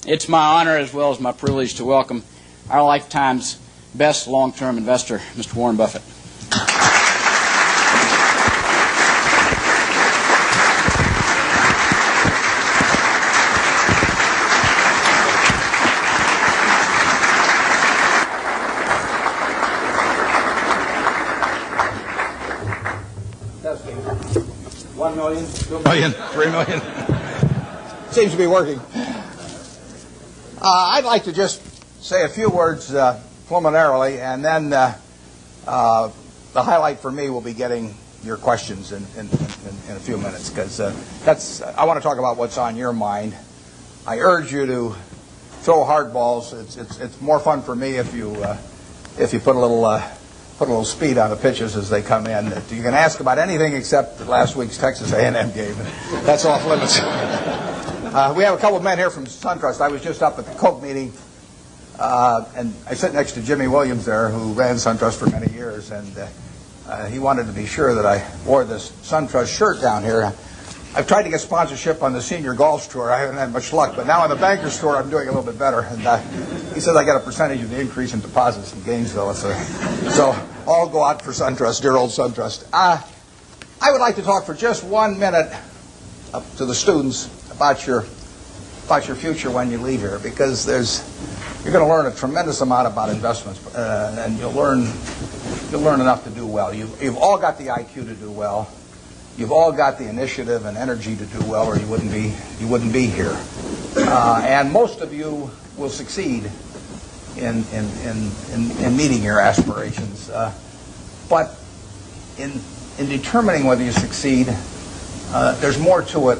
It's my honor as well as my privilege to welcome our lifetime's best long-term investor, Mr. Warren Buffett. $1 million, $2 million, $3 million. Seems to be working. I'd like to just say a few words preliminarily, and then the highlight for me will be getting your questions in a few minutes, because I want to talk about what's on your mind. I urge you to throw hard balls. It's more fun for me if you put a little speed on the pitches as they come in. You can ask about anything except last week's Texas A&M game. That's off limits. We have a couple of men here from SunTrust. I was just up at the Coke meeting, and I sit next to Jimmy Williams there, who ran SunTrust for many years, and he wanted to be sure that I wore this SunTrust shirt down here. I've tried to get sponsorship on the senior golf tour. I haven't had much luck, but now on the Bankers tour, I'm doing a little bit better. And he says I get a percentage of the increase in deposits in Gainesville. So I'll go out for SunTrust, dear old SunTrust. I would like to talk for just 1 minute to the students about your future when you leave here, because you're going to learn a tremendous amount about investments, and you'll learn enough to do well. You've all got the IQ to do well. You've all got the initiative and energy to do well, or you wouldn't be here. And most of you will succeed in meeting your aspirations. But in determining whether you succeed, there's more to it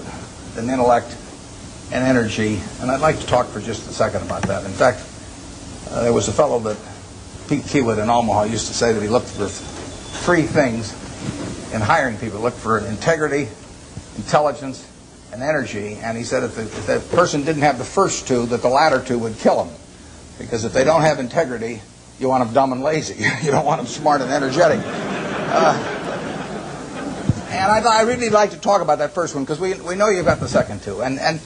than intellect and energy. And I'd like to talk for just a second about that. In fact, there was a fellow that Pete Kiewit in Omaha used to say that he looked for 3 things in hiring people. Look for integrity, intelligence, and energy. And he said if that person didn't have the first 2, that the latter 2 would kill him. Because if they don't have integrity, you want them dumb and lazy. You don't want them smart and energetic. And I'd really like to talk about that first one, because we know you've got the second 2. And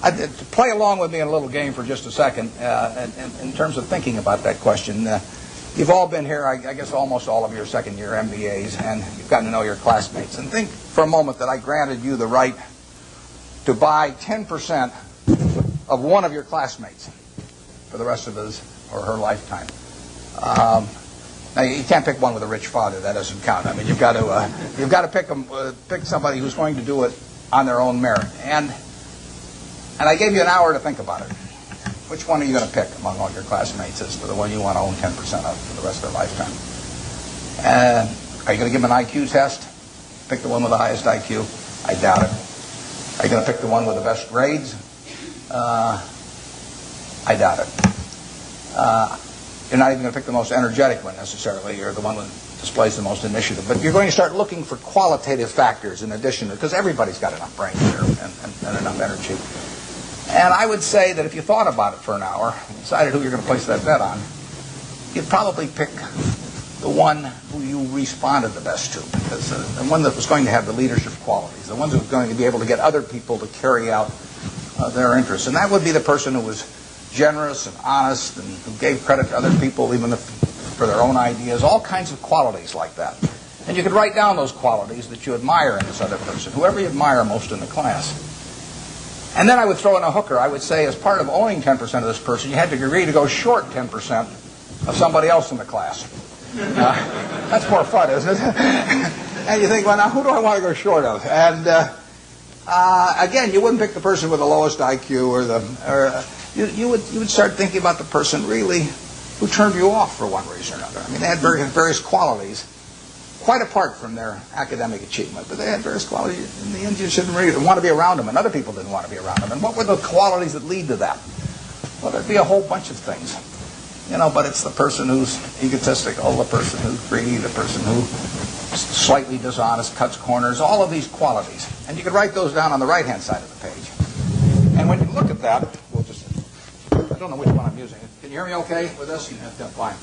to play along with me in a little game for just a second, in terms of thinking about that question. You've all been here, I guess almost all of your second-year MBAs, and you've gotten to know your classmates. And think for a moment that I granted you the right to buy 10% of one of your classmates for the rest of his or her lifetime. Now you can't pick one with a rich father; that doesn't count. I mean, you've got to pick somebody who's going to do it on their own merit. And I gave you an hour to think about it. Which one are you going to pick among all your classmates as for the one you want to own 10% of for the rest of their lifetime? Are you going to give them an IQ test? Pick the one with the highest IQ? I doubt it. Are you going to pick the one with the best grades? I doubt it. You're not even going to pick the most energetic one necessarily, or the one that displays the most initiative. But you're going to start looking for qualitative factors in addition, because everybody's got enough brains here and enough energy. And I would say that if you thought about it for an hour and decided who you're going to place that bet on, you'd probably pick the one who you responded the best to, because the one that was going to have the leadership qualities, the one that was going to be able to get other people to carry out their interests. And that would be the person who was generous and honest and who gave credit to other people even for their own ideas, all kinds of qualities like that. And you could write down those qualities that you admire in this other person, whoever you admire most in the class. And then I would throw in a hooker. I would say, as part of owning 10% of this person, you had to agree to go short 10% of somebody else in the class. That's more fun, isn't it? And you think, well, now who do I want to go short of? And again, you wouldn't pick the person with the lowest IQ, you would start thinking about the person really who turned you off for one reason or another. I mean, they had various qualities, quite apart from their academic achievement, but they had various qualities. In the end, you shouldn't really want to be around them, and other people didn't want to be around them. And what were the qualities that lead to that? Well, there'd be a whole bunch of things, but it's the person who's egotistical, the person who's greedy, the person who's slightly dishonest, cuts corners, all of these qualities. And you could write those down on the right-hand side of the page. And when you look at that, I don't know which one I'm using. Can you hear me okay with this? Yeah, fine.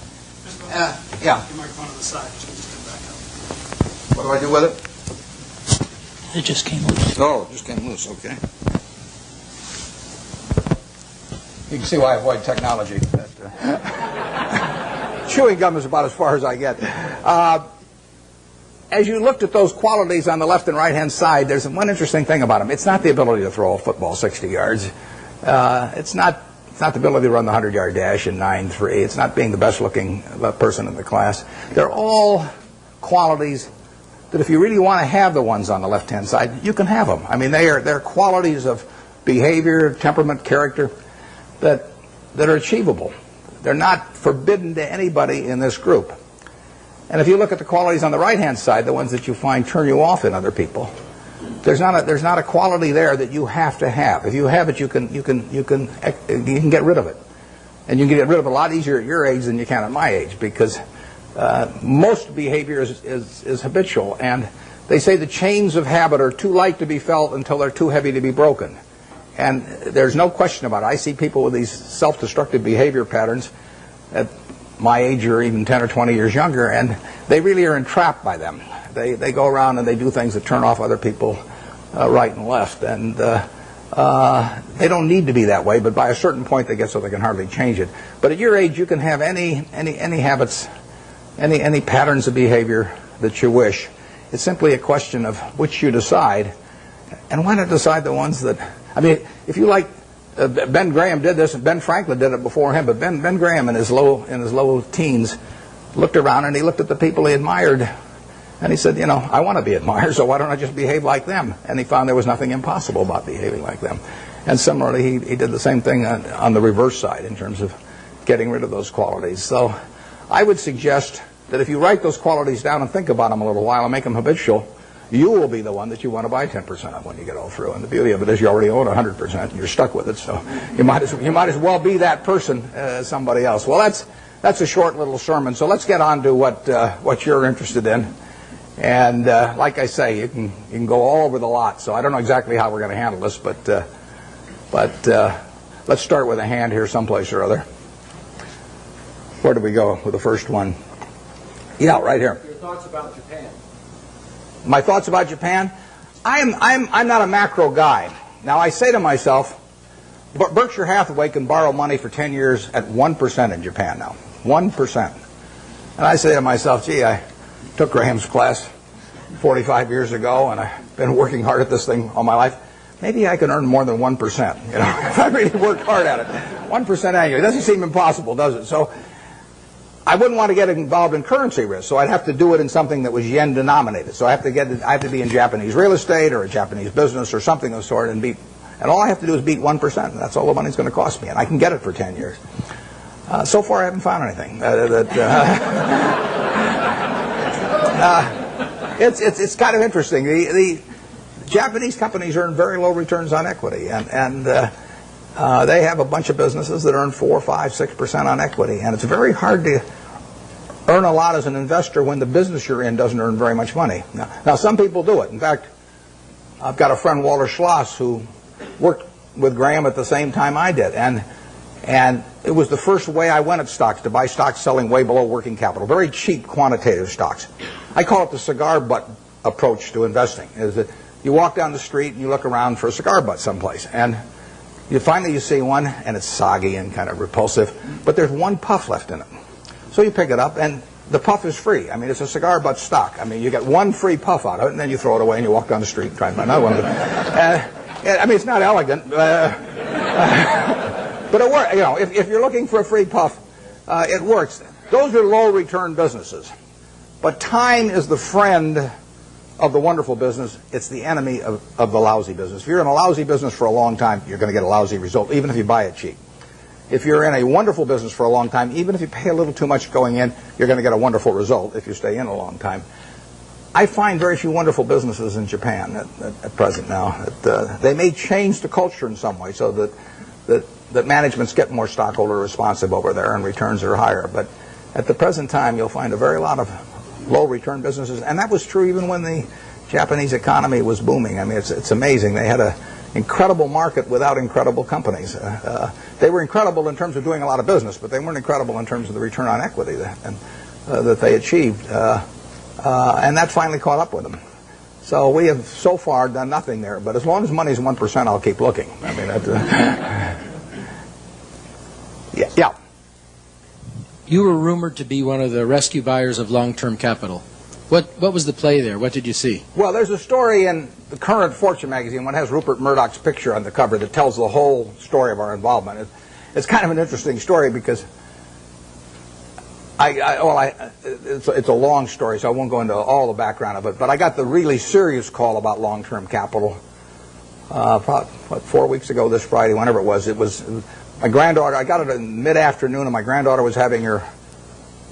Yeah. Your microphone on the side. Just back up. What do I do with it? It just came loose. Oh, it just came loose. Okay. You can see why I avoid technology. Chewing gum is about as far as I get. As you looked at those qualities on the left and right-hand side, there's one interesting thing about them. It's not the ability to throw a football 60 yards. It's not the ability to run the 100-yard dash in 9.3. It's not being the best-looking person in the class. They're all qualities that if you really want to have the ones on the left-hand side, you can have them. I mean, they're qualities of behavior, temperament, character that are achievable. They're not forbidden to anybody in this group. And if you look at the qualities on the right-hand side, the ones that you find turn you off in other people, there's not a quality there that you have to have. If you have it, you can get rid of it, and you can get rid of it a lot easier at your age than you can at my age, because most behavior is habitual, and they say the chains of habit are too light to be felt until they're too heavy to be broken. And there's no question about it. I see people with these self-destructive behavior patterns at my age or even 10 or 20 years younger, and they really are entrapped by them. They go around and they do things that turn off other people right and left, and they don't need to be that way, but by a certain point they get so they can hardly change it. But at your age, you can have any habits, any patterns of behavior that you wish. It's simply a question of which you decide, and why not decide the ones that, I mean, if you like, Ben Graham did this, and Ben Franklin did it before him, but Ben Graham in his low teens looked around and he looked at the people he admired, and he said, I want to be admired, so why don't I just behave like them? And he found there was nothing impossible about behaving like them. And similarly, he did the same thing on the reverse side in terms of getting rid of those qualities. So I would suggest that if you write those qualities down and think about them a little while and make them habitual, you will be the one that you want to buy 10% of when you get all through. And the beauty of it is you already own 100% and you're stuck with it. So you might as well be that person as somebody else. Well, that's a short little sermon. So let's get on to what you're interested in. And like I say, you can go all over the lot. So I don't know exactly how we're going to handle this, but let's start with a hand here someplace or other. Where do we go with the first one? Yeah, right here. Your thoughts about Japan. My thoughts about Japan? I'm not a macro guy. Now, I say to myself, Berkshire Hathaway can borrow money for 10 years at 1% in Japan now. 1%. And I say to myself, gee, I took Graham's class 45 years ago, and I've been working hard at this thing all my life. Maybe I can earn more than 1%, if I really worked hard at it. 1% annually. It doesn't seem impossible, does it? So I wouldn't want to get involved in currency risk, so I'd have to do it in something that was yen denominated. So I have to be in Japanese real estate or a Japanese business or something of the sort, and all I have to do is beat 1%. And that's all the money's going to cost me, and I can get it for 10 years. So far, I haven't found anything. It's kind of interesting. The Japanese companies earn very low returns on equity, and they have a bunch of businesses that earn 4, 5, 6% on equity, and it's very hard to earn a lot as an investor when the business you're in doesn't earn very much money. Now some people do it. In fact, I've got a friend, Walter Schloss, who worked with Graham at the same time I did, and it was the first way I went at stocks, to buy stocks selling way below working capital, very cheap quantitative stocks. I call it the cigar butt approach to investing, is that you walk down the street and you look around for a cigar butt someplace, and you see one, and it's soggy and kind of repulsive, but there's one puff left in it. So you pick it up, and the puff is free. I mean, it's a cigar butt stock. I mean, you get one free puff out of it, and then you throw it away, and you walk down the street and try and buy another one. I mean, it's not elegant, but it works. If you're looking for a free puff, it works. Those are low-return businesses. But time is the friend of the wonderful business. It's the enemy of the lousy business. If you're in a lousy business for a long time, you're going to get a lousy result, even if you buy it cheap. If you're in a wonderful business for a long time, even if you pay a little too much going in, you're going to get a wonderful result if you stay in a long time. I find very few wonderful businesses in Japan at present now. They may change the culture in some way so that managements get more stockholder responsive over there and returns are higher. But at the present time, you'll find a very lot of low-return businesses, and that was true even when the Japanese economy was booming. I mean, it's amazing. They had an incredible market without incredible companies. They were incredible in terms of doing a lot of business, but they weren't incredible in terms of the return on equity that they achieved. And that finally caught up with them. So we have so far done nothing there, but as long as money's 1%, I'll keep looking. I mean, Yeah. You were rumored to be one of the rescue buyers of long-term capital. What was the play there? What did you see? Well, there's a story in the current Fortune magazine, one has Rupert Murdoch's picture on the cover that tells the whole story of our involvement. It's kind of an interesting story because it's a long story, so I won't go into all the background of it, but I got the really serious call about long-term capital probably, 4 weeks ago this Friday, whenever it was. It was my granddaughter. I got it in mid-afternoon, and my granddaughter was having her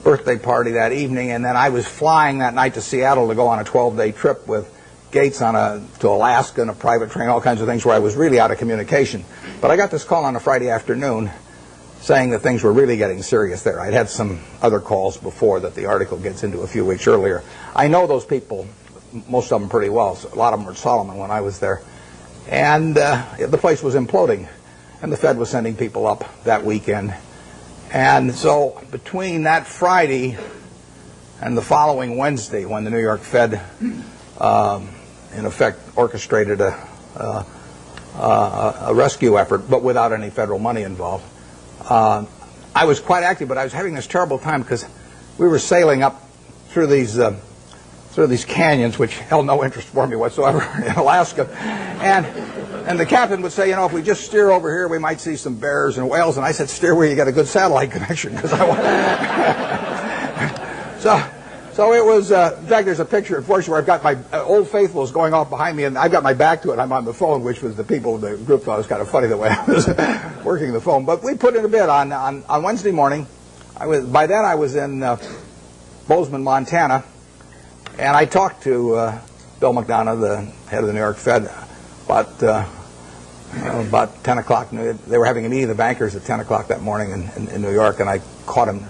birthday party that evening, and then I was flying that night to Seattle to go on a 12-day trip with Gates to Alaska in a private train, all kinds of things where I was really out of communication. But I got this call on a Friday afternoon saying that things were really getting serious there. I'd had some other calls before that the article gets into a few weeks earlier. I know those people, most of them pretty well. So a lot of them were at Solomon when I was there. And the place was imploding, and the Fed was sending people up that weekend. And so between that Friday and the following Wednesday, when the New York Fed, in effect, orchestrated a rescue effort, but without any federal money involved, I was quite active, but I was having this terrible time because we were sailing up through these canyons, which held no interest for me whatsoever, in Alaska. And the captain would say, you know, if we just steer over here, we might see some bears and whales. And I said, steer where you get a good satellite connection, because I want. So it was. In fact, there's a picture, unfortunately, where I've got my Old Faithfuls going off behind me, and I've got my back to it. I'm on the phone, which was the people, the group thought it was kind of funny the way I was working the phone. But we put in a bid on Wednesday morning. By then I was in Bozeman, Montana, and I talked to Bill McDonough, the head of the New York Fed, about 10 o'clock. They were having a meeting of the bankers at 10 o'clock that morning in New York, and I caught him.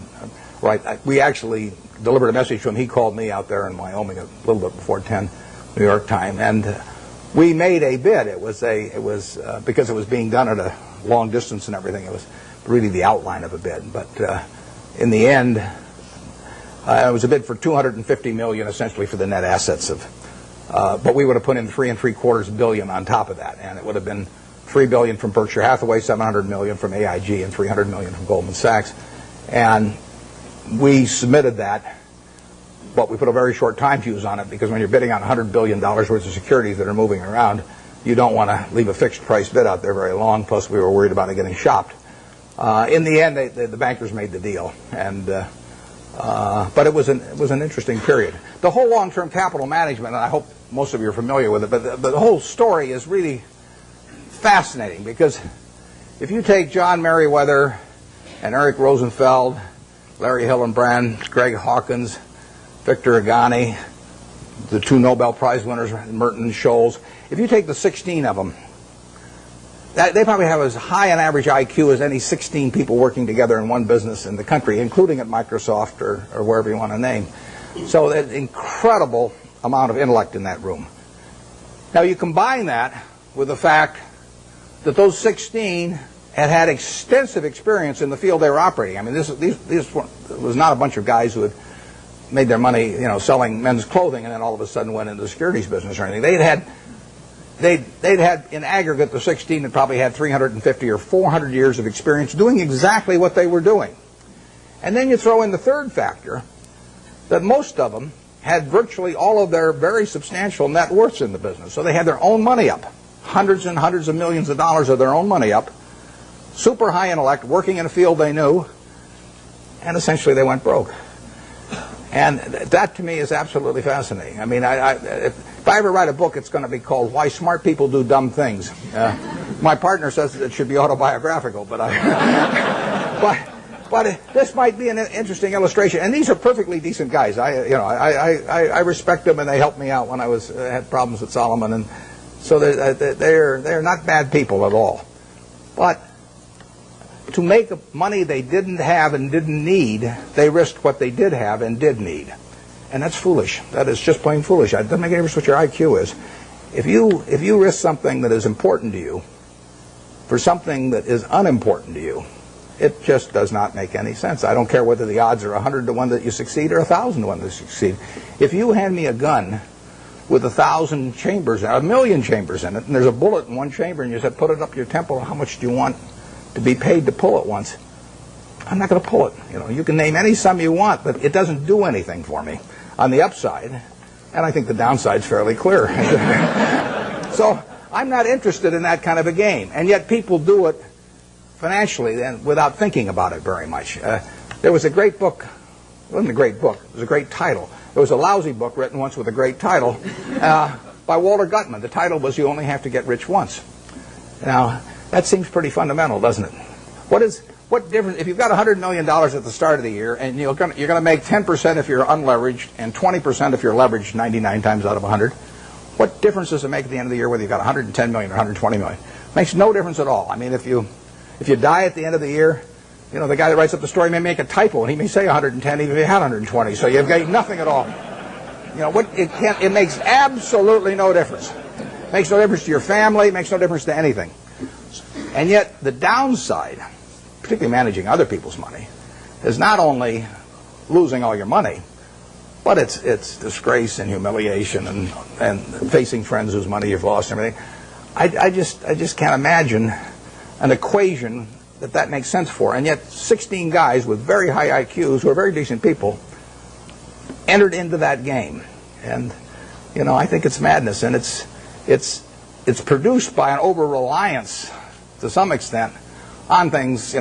We actually delivered a message to him. He called me out there in Wyoming a little bit before 10 New York time, and we made a bid. It was because it was being done at a long distance and everything. It was really the outline of a bid, but in the end, it was a bid for $250 million, essentially for the net assets of. But we would have put in $3.75 billion on top of that, and it would have been $3 billion from Berkshire Hathaway, $700 million from AIG, and $300 million from Goldman Sachs. And we submitted that, but we put a very short time fuse on it, because when you're bidding on $100 billion worth of securities that are moving around, you don't want to leave a fixed price bid out there very long. Plus, we were worried about it getting shopped. In the end, the bankers made the deal, and but it was an interesting period. The whole long-term capital management, and I hope most of you are familiar with it, but the whole story is really fascinating, because if you take John Merriweather and Eric Rosenfeld, Larry Hillenbrand, Greg Hawkins, Victor Agani, the two Nobel Prize winners, Merton and Scholes, if you take the 16 of them, they probably have as high an average IQ as any 16 people working together in one business in the country, including at Microsoft or wherever you want to name. So there's an incredible amount of intellect in that room. Now you combine that with the fact that those 16 had extensive experience in the field they were operating. I mean, this was not a bunch of guys who had made their money, selling men's clothing and then all of a sudden went into the securities business or anything. They'd had in aggregate, the 16 had probably had 350 or 400 years of experience doing exactly what they were doing. And then you throw in the third factor, that most of them had virtually all of their very substantial net worths in the business. So they had their own money up, hundreds and hundreds of millions of dollars of their own money up, super high intellect, working in a field they knew, and essentially they went broke. And that to me is absolutely fascinating. I mean, if I ever write a book, it's going to be called Why Smart People Do Dumb Things. My partner says it should be autobiographical, but this might be an interesting illustration. And these are perfectly decent guys. I respect them, and they helped me out when I had problems at Solomon, and so they're not bad people at all. But to make money they didn't have and didn't need, they risked what they did have and did need. And that's foolish. That is just plain foolish. It doesn't make any difference what your IQ is. If you risk something that is important to you for something that is unimportant to you, it just does not make any sense. I don't care whether the odds are 100 to 1 that you succeed or 1,000 to 1 that you succeed. If you hand me a gun with 1,000 chambers, 1,000,000 chambers in it, and there's a bullet in one chamber, and you said, put it up your temple, how much do you want to be paid to pull it once? I'm not going to pull it. You can name any sum you want, but it doesn't do anything for me on the upside, and I think the downside's fairly clear. So I'm not interested in that kind of a game, and yet people do it financially and without thinking about it very much. There was a great book. It wasn't a great book. It was a great title. It was a lousy book written once with a great title by Walter Gutman. The title was "You Only Have to Get Rich Once." Now, that seems pretty fundamental, doesn't it? What difference if you've got $100 million at the start of the year and you're going to make 10% if you're unleveraged and 20% if you're leveraged 99 times out of 100? What difference does it make at the end of the year whether you've got 110 million or 120 million? Makes no difference at all. I mean, if you die at the end of the year, the guy that writes up the story may make a typo and he may say 110 even if he had 120. So you've got nothing at all. It makes absolutely no difference. It makes no difference to your family. It makes no difference to anything. And yet the downside, particularly managing other people's money, is not only losing all your money, but it's disgrace and humiliation and facing friends whose money you've lost and everything. I just can't imagine an equation that makes sense for. And yet 16 guys with very high IQs who are very decent people entered into that game. And I think it's madness, and it's produced by an over-reliance to some extent on things.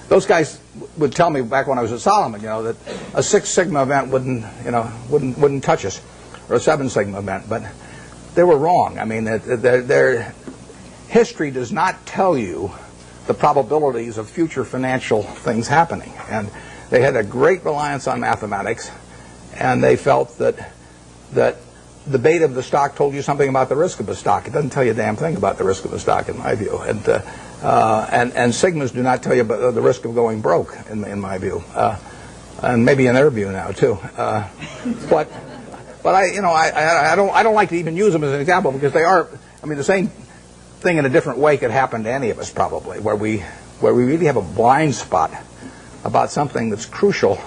Those guys would tell me back when I was at Solomon, that a 6 Sigma event wouldn't touch us, or a 7 Sigma event, but they were wrong. I mean, their history does not tell you the probabilities of future financial things happening, and they had a great reliance on mathematics, and they felt that the beta of the stock told you something about the risk of the stock. It doesn't tell you a damn thing about the risk of the stock, in my view. And Sigmas do not tell you about the risk of going broke, in my view, and maybe in their view now too. But I don't like to even use them as an example because they are. I mean, the same thing in a different way could happen to any of us probably, where we really have a blind spot about something that's crucial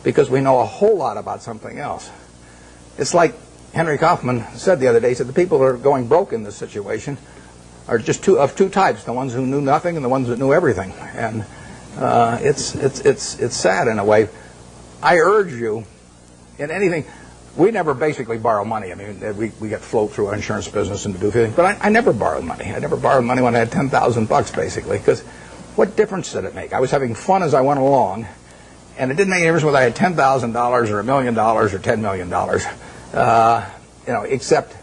because we know a whole lot about something else. It's like Henry Kaufman said the other day. He said the people who are going broke in this situation are just two types: the ones who knew nothing and the ones that knew everything. And it's sad in a way. I urge you, in anything, we never basically borrow money. I mean, we get float through our insurance business and to do things, but I never borrowed money. I never borrowed money when I had $10,000 basically, because what difference did it make? I was having fun as I went along, and it didn't make any difference whether I had $10,000 or $1 million or $10 million. Except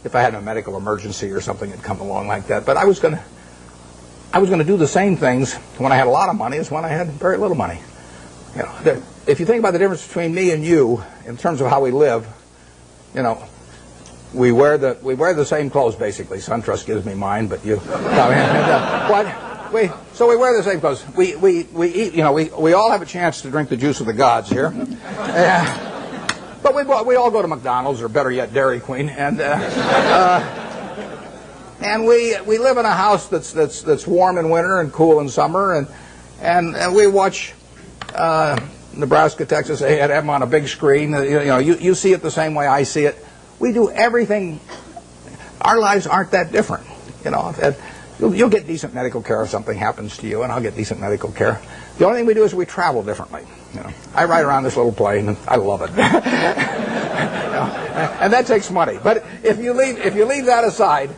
if I had a medical emergency or something had come along like that. But I was going to do the same things when I had a lot of money as when I had very little money. If you think about the difference between me and you in terms of how we live, we wear the same clothes basically. SunTrust gives me mine, but you. So we wear the same clothes. We eat. We all have a chance to drink the juice of the gods here. But we all go to McDonald's, or better yet, Dairy Queen, and we live in a house that's warm in winter and cool in summer, and we watch Nebraska, Texas A&M on a big screen. You see it the same way I see it. We do everything. Our lives aren't that different. You'll get decent medical care if something happens to you, and I'll get decent medical care. The only thing we do is we travel differently. I ride around this little plane, and I love it. And that takes money. But if you leave that aside,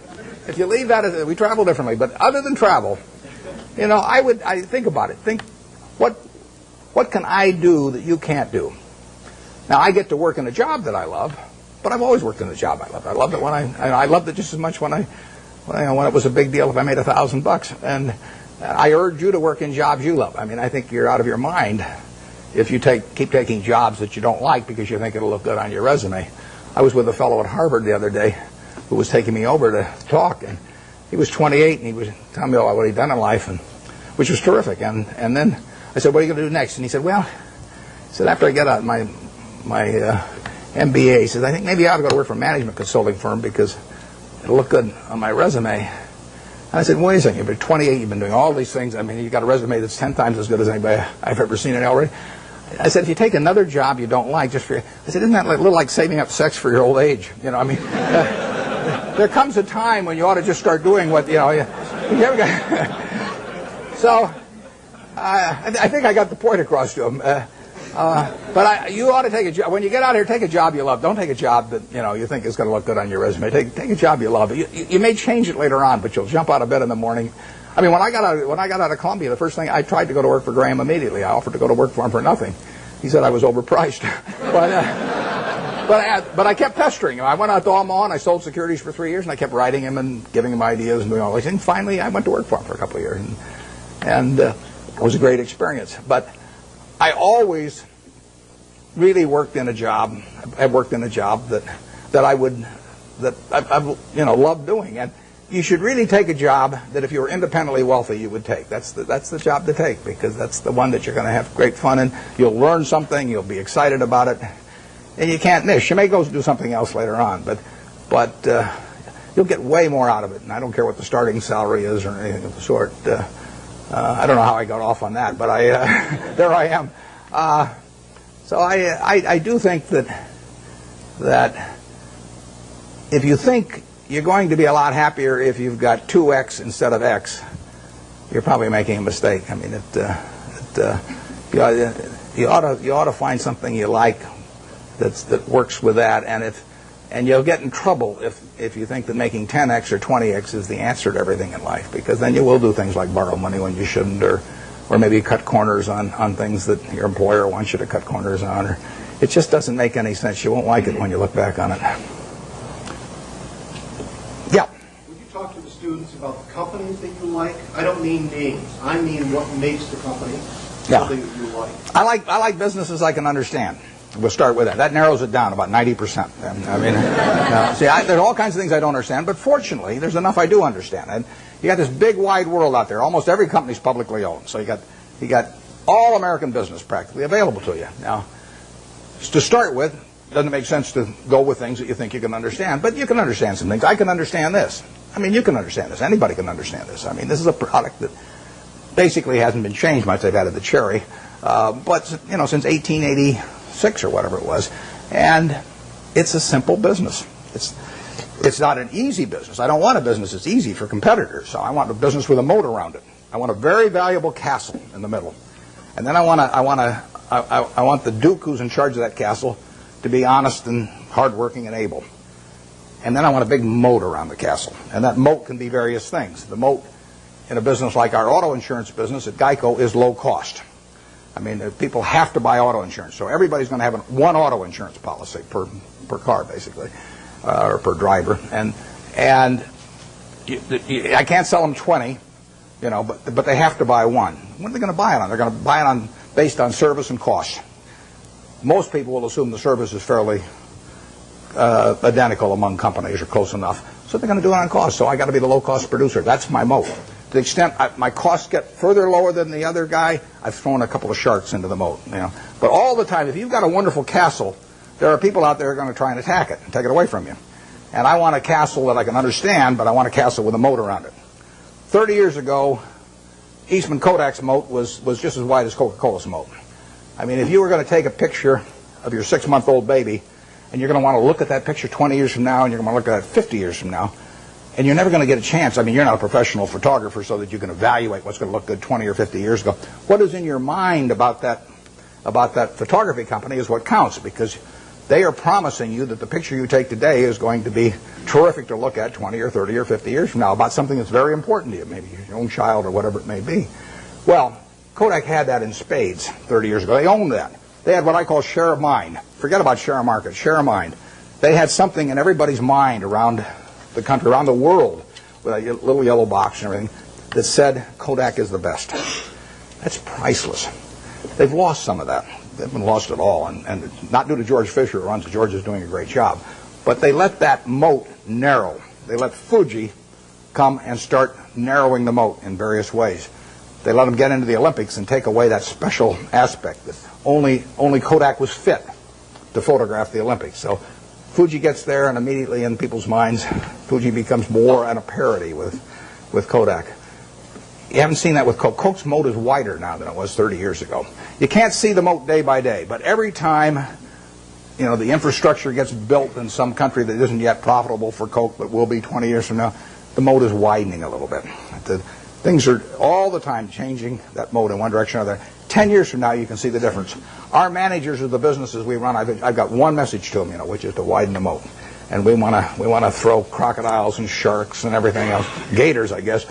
we travel differently. But other than travel, I think about it. Think, what can I do that you can't do? Now, I get to work in a job that I love, but I've always worked in a job I love. I loved it when I loved it just as much when it was a big deal if I made $1,000. And I urge you to work in jobs you love. I mean, I think you're out of your mind if you keep taking jobs that you don't like because you think it'll look good on your resume. I was with a fellow at Harvard the other day who was taking me over to talk, and he was 28, and he was telling me about what he'd done in life, which was terrific. And then I said, "What are you going to do next?" And he said, "Well," he said, "after I get out my MBA," he said, "I think maybe I ought to go to work for a management consulting firm because it'll look good on my resume." And I said, "Wait a second, you've been 28, you've been doing all these things. I mean, you've got a resume that's 10 times as good as anybody I've ever seen it already." I said, "If you take another job you don't like, I said, isn't that a little like saving up sex for your old age? There comes a time when you ought to just start doing what, So, I think I got the point across to him. But you ought to take a job. When you get out here, take a job you love. Don't take a job that you think is going to look good on your resume. Take a job you love. You may change it later on, but you'll jump out of bed in the morning. I mean, when I got out of Columbia, the first thing I tried to go to work for Graham immediately. I offered to go to work for him for nothing. He said I was overpriced, but I kept pestering him. I went out to Omaha and I sold securities for 3 years, and I kept writing him and giving him ideas and doing all these things. Finally, I went to work for him for a couple of years, and it was a great experience. But I always really worked in a job. I worked in a job that I loved doing, and you should really take a job that if you were independently wealthy you would take. That's the job to take, because that's the one that you're going to have great fun in. You'll learn something. You'll be excited about it, and you can't miss. You may go do something else later on, but you'll get way more out of it. And I don't care what the starting salary is or anything of the sort. I don't know how I got off on that, but there I am. So I do think that if you think you're going to be a lot happier if you've got 2x instead of x, you're probably making a mistake. I mean, you ought to find something you like that works with that, and you'll get in trouble if you think that making 10x or 20x is the answer to everything in life, because then you will do things like borrow money when you shouldn't, or maybe cut corners on things that your employer wants you to cut corners on. Or it just doesn't make any sense. You won't like it when you look back on it. Yeah. Would you talk to the students about the companies that you like? I don't mean names. I mean what makes the company something that you like. I like businesses I can understand. We'll start with that. That narrows it down about 90%. I mean, there's all kinds of things I don't understand, but fortunately, there's enough I do understand. And you got this big, wide world out there. Almost every company's publicly owned, so you got all American business practically available to you. Now, to start with, it doesn't make sense to go with things that you think you can understand, but you can understand some things. I can understand this. I mean, you can understand this. Anybody can understand this. I mean, this is a product that basically hasn't been changed much. They've added the cherry, but since 1886 or whatever it was, and it's a simple business. It's not an easy business. I don't want a business that's easy for competitors. So I want a business with a moat around it. I want a very valuable castle in the middle, and then I want the duke who's in charge of that castle to be honest and hardworking and able. And then I want a big moat around the castle, and that moat can be various things. The moat in a business like our auto insurance business at GEICO is low cost. I mean, people have to buy auto insurance, so everybody's going to have one auto insurance policy per car, basically, or per driver. And I can't sell them 20, but they have to buy one. What are they going to buy it on? They're going to buy it based on service and cost. Most people will assume the service is fairly identical among companies or close enough, so they're going to do it on cost. So I got to be the low-cost producer. That's my moat. To the extent my costs get further lower than the other guy, I've thrown a couple of sharks into the moat. But all the time, if you've got a wonderful castle, there are people out there who are going to try and attack it and take it away from you. And I want a castle that I can understand, but I want a castle with a moat around it. 30 years ago, Eastman Kodak's moat was just as wide as Coca-Cola's moat. I mean, if you were going to take a picture of your 6-month-old baby, and you're going to want to look at that picture 20 years from now, and you're going to want to look at it 50 years from now, and you're never going to get a chance. I mean, you're not a professional photographer so that you can evaluate what's going to look good 20 or 50 years ago. What is in your mind about that photography company is what counts, because they are promising you that the picture you take today is going to be terrific to look at 20 or 30 or 50 years from now about something that's very important to you, maybe your own child or whatever it may be. Well, Kodak had that in spades 30 years ago. They owned that. They had what I call share of mind. Forget about share of market, share of mind. They had something in everybody's mind around the country, around the world, with a little yellow box and everything, that said Kodak is the best. That's priceless. They've lost some of that. They haven't lost it all, and not due to George Fisher, who runs it. George is doing a great job. But they let that moat narrow. They let Fuji come and start narrowing the moat in various ways. They let them get into the Olympics and take away that special aspect that only Kodak was fit to photograph the Olympics. So Fuji gets there, and immediately in people's minds, Fuji becomes more and a parity with Kodak. You haven't seen that with Coke. Coke's moat is wider now than it was 30 years ago. You can't see the moat day by day, but every time the infrastructure gets built in some country that isn't yet profitable for Coke but will be 20 years from now, the moat is widening a little bit. Things are all the time changing that mode in one direction or the other. 10 years from now, you can see the difference. Our managers of the businesses we run, I've got one message to them, which is to widen the moat. And we want to throw crocodiles and sharks and everything else, gators, I guess,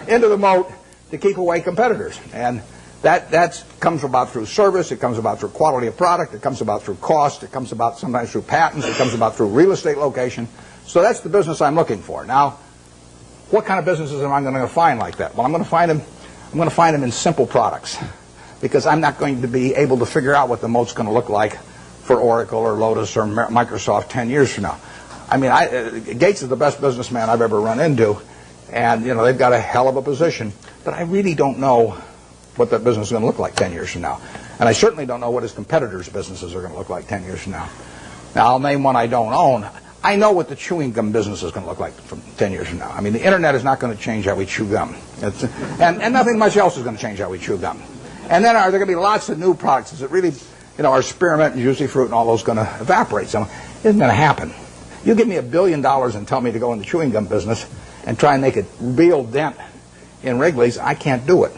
into the moat to keep away competitors. And that comes about through service. It comes about through quality of product. It comes about through cost. It comes about sometimes through patents. It comes about through real estate location. So that's the business I'm looking for. Now, what kind of businesses am I going to find like that? Well, I'm going to find them in simple products, because I'm not going to be able to figure out what the moat's going to look like for Oracle or Lotus or Microsoft 10 years from now. I mean, Gates is the best businessman I've ever run into, and they've got a hell of a position, but I really don't know what that business is going to look like 10 years from now. And I certainly don't know what his competitors' businesses are going to look like 10 years from now. Now, I'll name one I don't own. I know what the chewing gum business is going to look like from 10 years from now. I mean, the internet is not going to change how we chew gum. And nothing much else is going to change how we chew gum. And then are there going to be lots of new products? Is it really, our spearmint and juicy fruit and all those going to evaporate? So it isn't going to happen. You give me $1 billion and tell me to go in the chewing gum business and try and make a real dent in Wrigley's, I can't do it.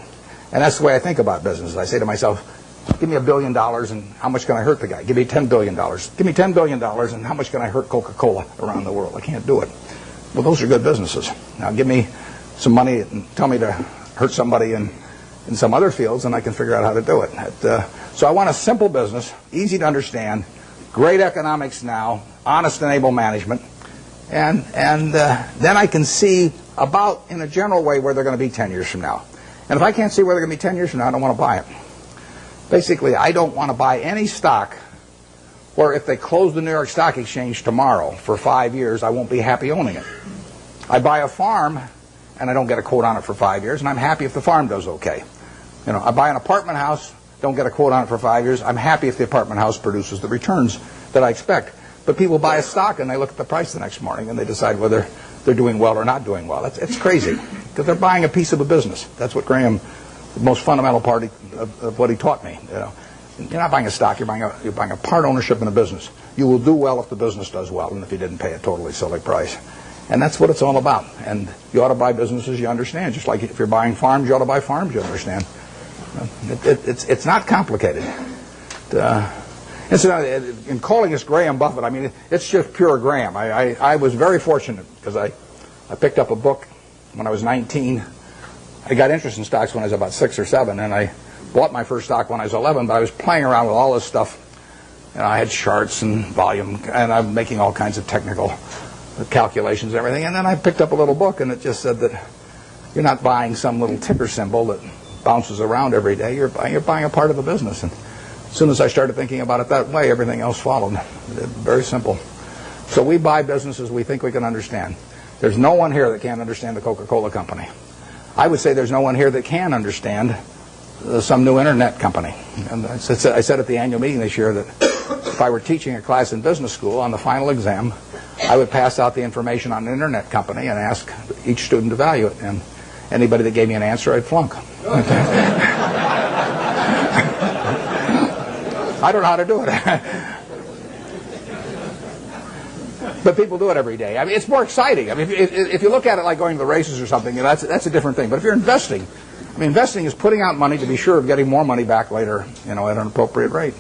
And that's the way I think about business. I say to myself, give me $1 billion and how much can I hurt the guy? Give me $10 billion. Give me $10 billion and how much can I hurt Coca-Cola around the world? I can't do it. Well, those are good businesses. Now give me some money and tell me to hurt somebody in some other fields and I can figure out how to do it. So I want a simple business, easy to understand, great economics now, honest and able management, and then I can see about, in a general way, where they're going to be 10 years from now. And if I can't see where they're going to be 10 years from now, I don't want to buy it. Basically, I don't want to buy any stock where if they close the New York Stock Exchange tomorrow for 5 years, I won't be happy owning it. I buy a farm and I don't get a quote on it for 5 years, and I'm happy if the farm does okay. I buy an apartment house, don't get a quote on it for 5 years, I'm happy if the apartment house produces the returns that I expect. But people buy a stock and they look at the price the next morning and they decide whether they're doing well or not doing well. It's crazy, because they're buying a piece of a business. That's what Graham, the most fundamental part of what he taught me. You're not buying a stock, you're buying a part ownership in a business. You will do well if the business does well, and if you didn't pay a totally silly price. And that's what it's all about. And you ought to buy businesses you understand. Just like if you're buying farms, you ought to buy farms you understand. It's not complicated. Incidentally, in calling this Graham Buffett, I mean, it's just pure Graham. I was very fortunate because I picked up a book when I was 19. I got interested in stocks when I was about 6 or 7, and I bought my first stock when I was 11, but I was playing around with all this stuff. I had charts and volume, and I'm making all kinds of technical calculations and everything. And then I picked up a little book, and it just said that you're not buying some little ticker symbol that bounces around every day. You're buying a part of a business. And as soon as I started thinking about it that way, everything else followed. Very simple. So we buy businesses we think we can understand. There's no one here that can't understand the Coca-Cola company. I would say there's no one here that can understand some new internet company. And I said at the annual meeting this year that if I were teaching a class in business school, on the final exam, I would pass out the information on an internet company and ask each student to value it. And anybody that gave me an answer, I'd flunk. I don't know how to do it. But people do it every day. I mean, it's more exciting. I mean, if you look at it like going to the races or something, that's a different thing. But if you're investing, I mean, investing is putting out money to be sure of getting more money back later, at an appropriate rate.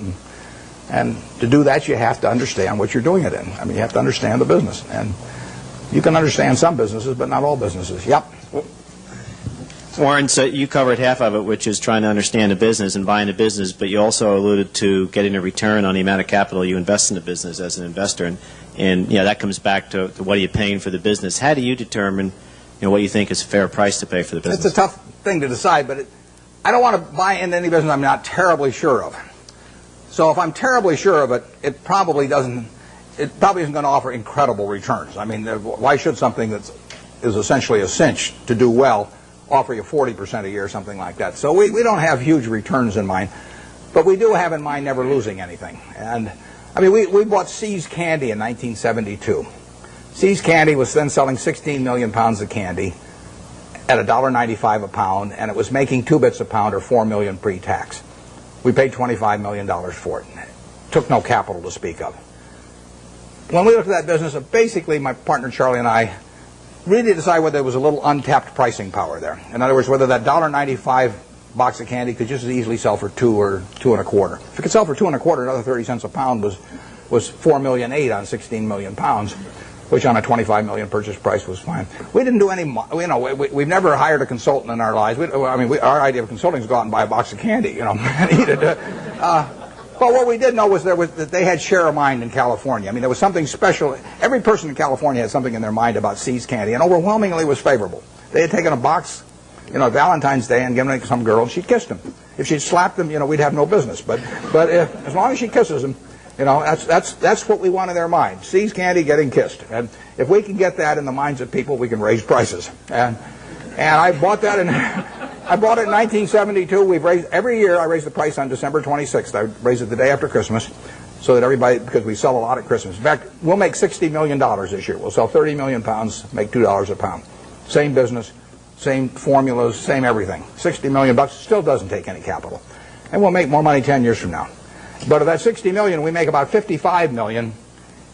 And to do that, you have to understand what you're doing it in. I mean, you have to understand the business. And you can understand some businesses, but not all businesses. Yep. Warren, so you covered half of it, which is trying to understand a business and buying a business, but you also alluded to getting a return on the amount of capital you invest in the business as an investor. And that comes back to what are you paying for the business. How do you determine what you think is a fair price to pay for the business? It's a tough thing to decide, but I don't want to buy into any business I'm not terribly sure of. So if I'm terribly sure of it, it probably isn't going to offer incredible returns. I mean, why should something that is essentially a cinch to do well offer you 40% a year or something like that? So we don't have huge returns in mind, but we do have in mind never losing anything. And I mean, we bought See's Candy in 1972. See's Candy was then selling 16 million pounds of candy at $1.95 a pound, and it was making 2 bits a pound or $4 million pre-tax. We paid $25 million for it. Took no capital to speak of. When we looked at that business, basically my partner Charlie and I really decide whether there was a little untapped pricing power there. In other words, whether that $1.95 box of candy could just as easily sell for $2 or $2.25. If it could sell for $2.25, another 30 cents a pound was $4.8 million on 16 million pounds, which on a 25 million purchase price was fine. We didn't do any, we've never hired a consultant in our lives. Our idea of consulting is go out and buy a box of candy, and eat it. But what we did know was that they had share of mind in California. I mean, there was something special. Every person in California had something in their mind about See's candy, and overwhelmingly was favorable. They had taken a box, Valentine's Day, and given it to some girl, and she'd kissed him. If she'd slapped him, we'd have no business. But as long as she kisses him, that's what we want in their mind. See's candy getting kissed. And if we can get that in the minds of people, we can raise prices. And I bought that I bought it in 1972. We've raised every year. I raise the price on December 26th. I raise it the day after Christmas, so that everybody, because we sell a lot at Christmas. In fact, we'll make $60 million this year. We'll sell 30 million pounds, make $2 a pound. Same business, same formulas, same everything. $60 million still doesn't take any capital, and we'll make more money 10 years from now. But of that $60 million, we make about $55 million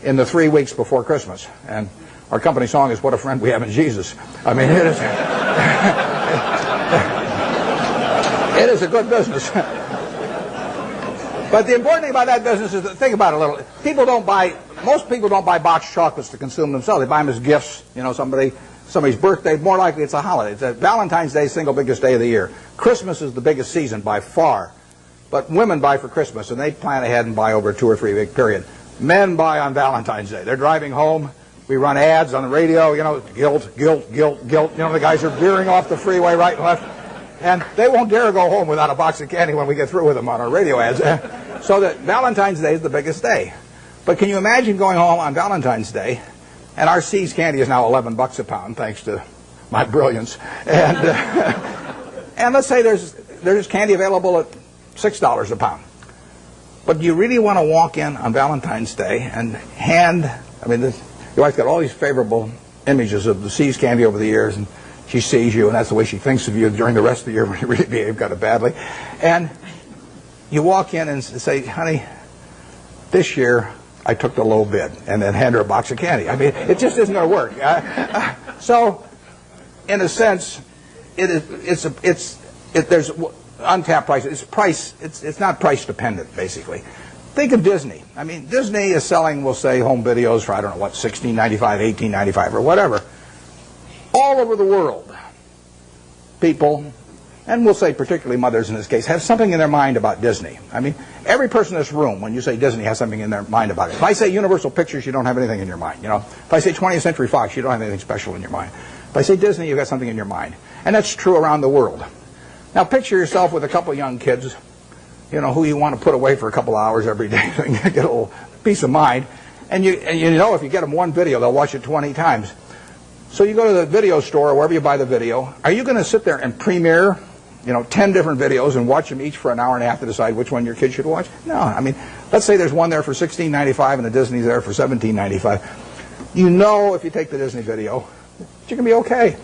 in the 3 weeks before Christmas. And our company song is "What a Friend We Have in Jesus." I mean, it is. It is a good business. But the important thing about that business is, think about it a little. Most people don't buy boxed chocolates to consume themselves. They buy them as gifts. Somebody's birthday. More likely, it's a holiday. It's Valentine's Day, single biggest day of the year. Christmas is the biggest season by far. But women buy for Christmas, and they plan ahead and buy over a 2 or 3 week period. Men buy on Valentine's Day. They're driving home. We run ads on the radio. Guilt. The guys are veering off the freeway right and left. And they won't dare go home without a box of candy when we get through with them on our radio ads. So that Valentine's Day is the biggest day. But can you imagine going home on Valentine's Day, and our See's candy is now $11 a pound, thanks to my brilliance. And let's say there's candy available at $6 a pound. But do you really want to walk in on Valentine's Day and your wife's got all these favorable images of the See's candy over the years, and she sees you, and that's the way she thinks of you during the rest of the year when you really behave kind of badly. And you walk in and say, "Honey, this year I took the low bid," and then hand her a box of candy. I mean, it just isn't going to work. So, in a sense, there's untapped price. It's not price dependent, basically. Think of Disney. I mean, Disney is selling, we'll say, home videos for, $16.95, $18.95, or whatever. All over the world, people, and we'll say particularly mothers in this case, have something in their mind about Disney. I mean, every person in this room, when you say Disney, has something in their mind about it. If I say Universal Pictures, you don't have anything in your mind. If I say 20th Century Fox, you don't have anything special in your mind. If I say Disney, you've got something in your mind. And that's true around the world. Now, picture yourself with a couple of young kids, who you want to put away for a couple hours every day so you get a little peace of mind. And if you get them one video, they'll watch it 20 times. So you go to the video store or wherever you buy the video. Are you going to sit there and premiere, 10 different videos and watch them each for an hour and a half to decide which one your kid should watch? No. I mean, let's say there's one there for $16.95 and the Disney's there for $17.95. If you take the Disney video, you're going to be okay.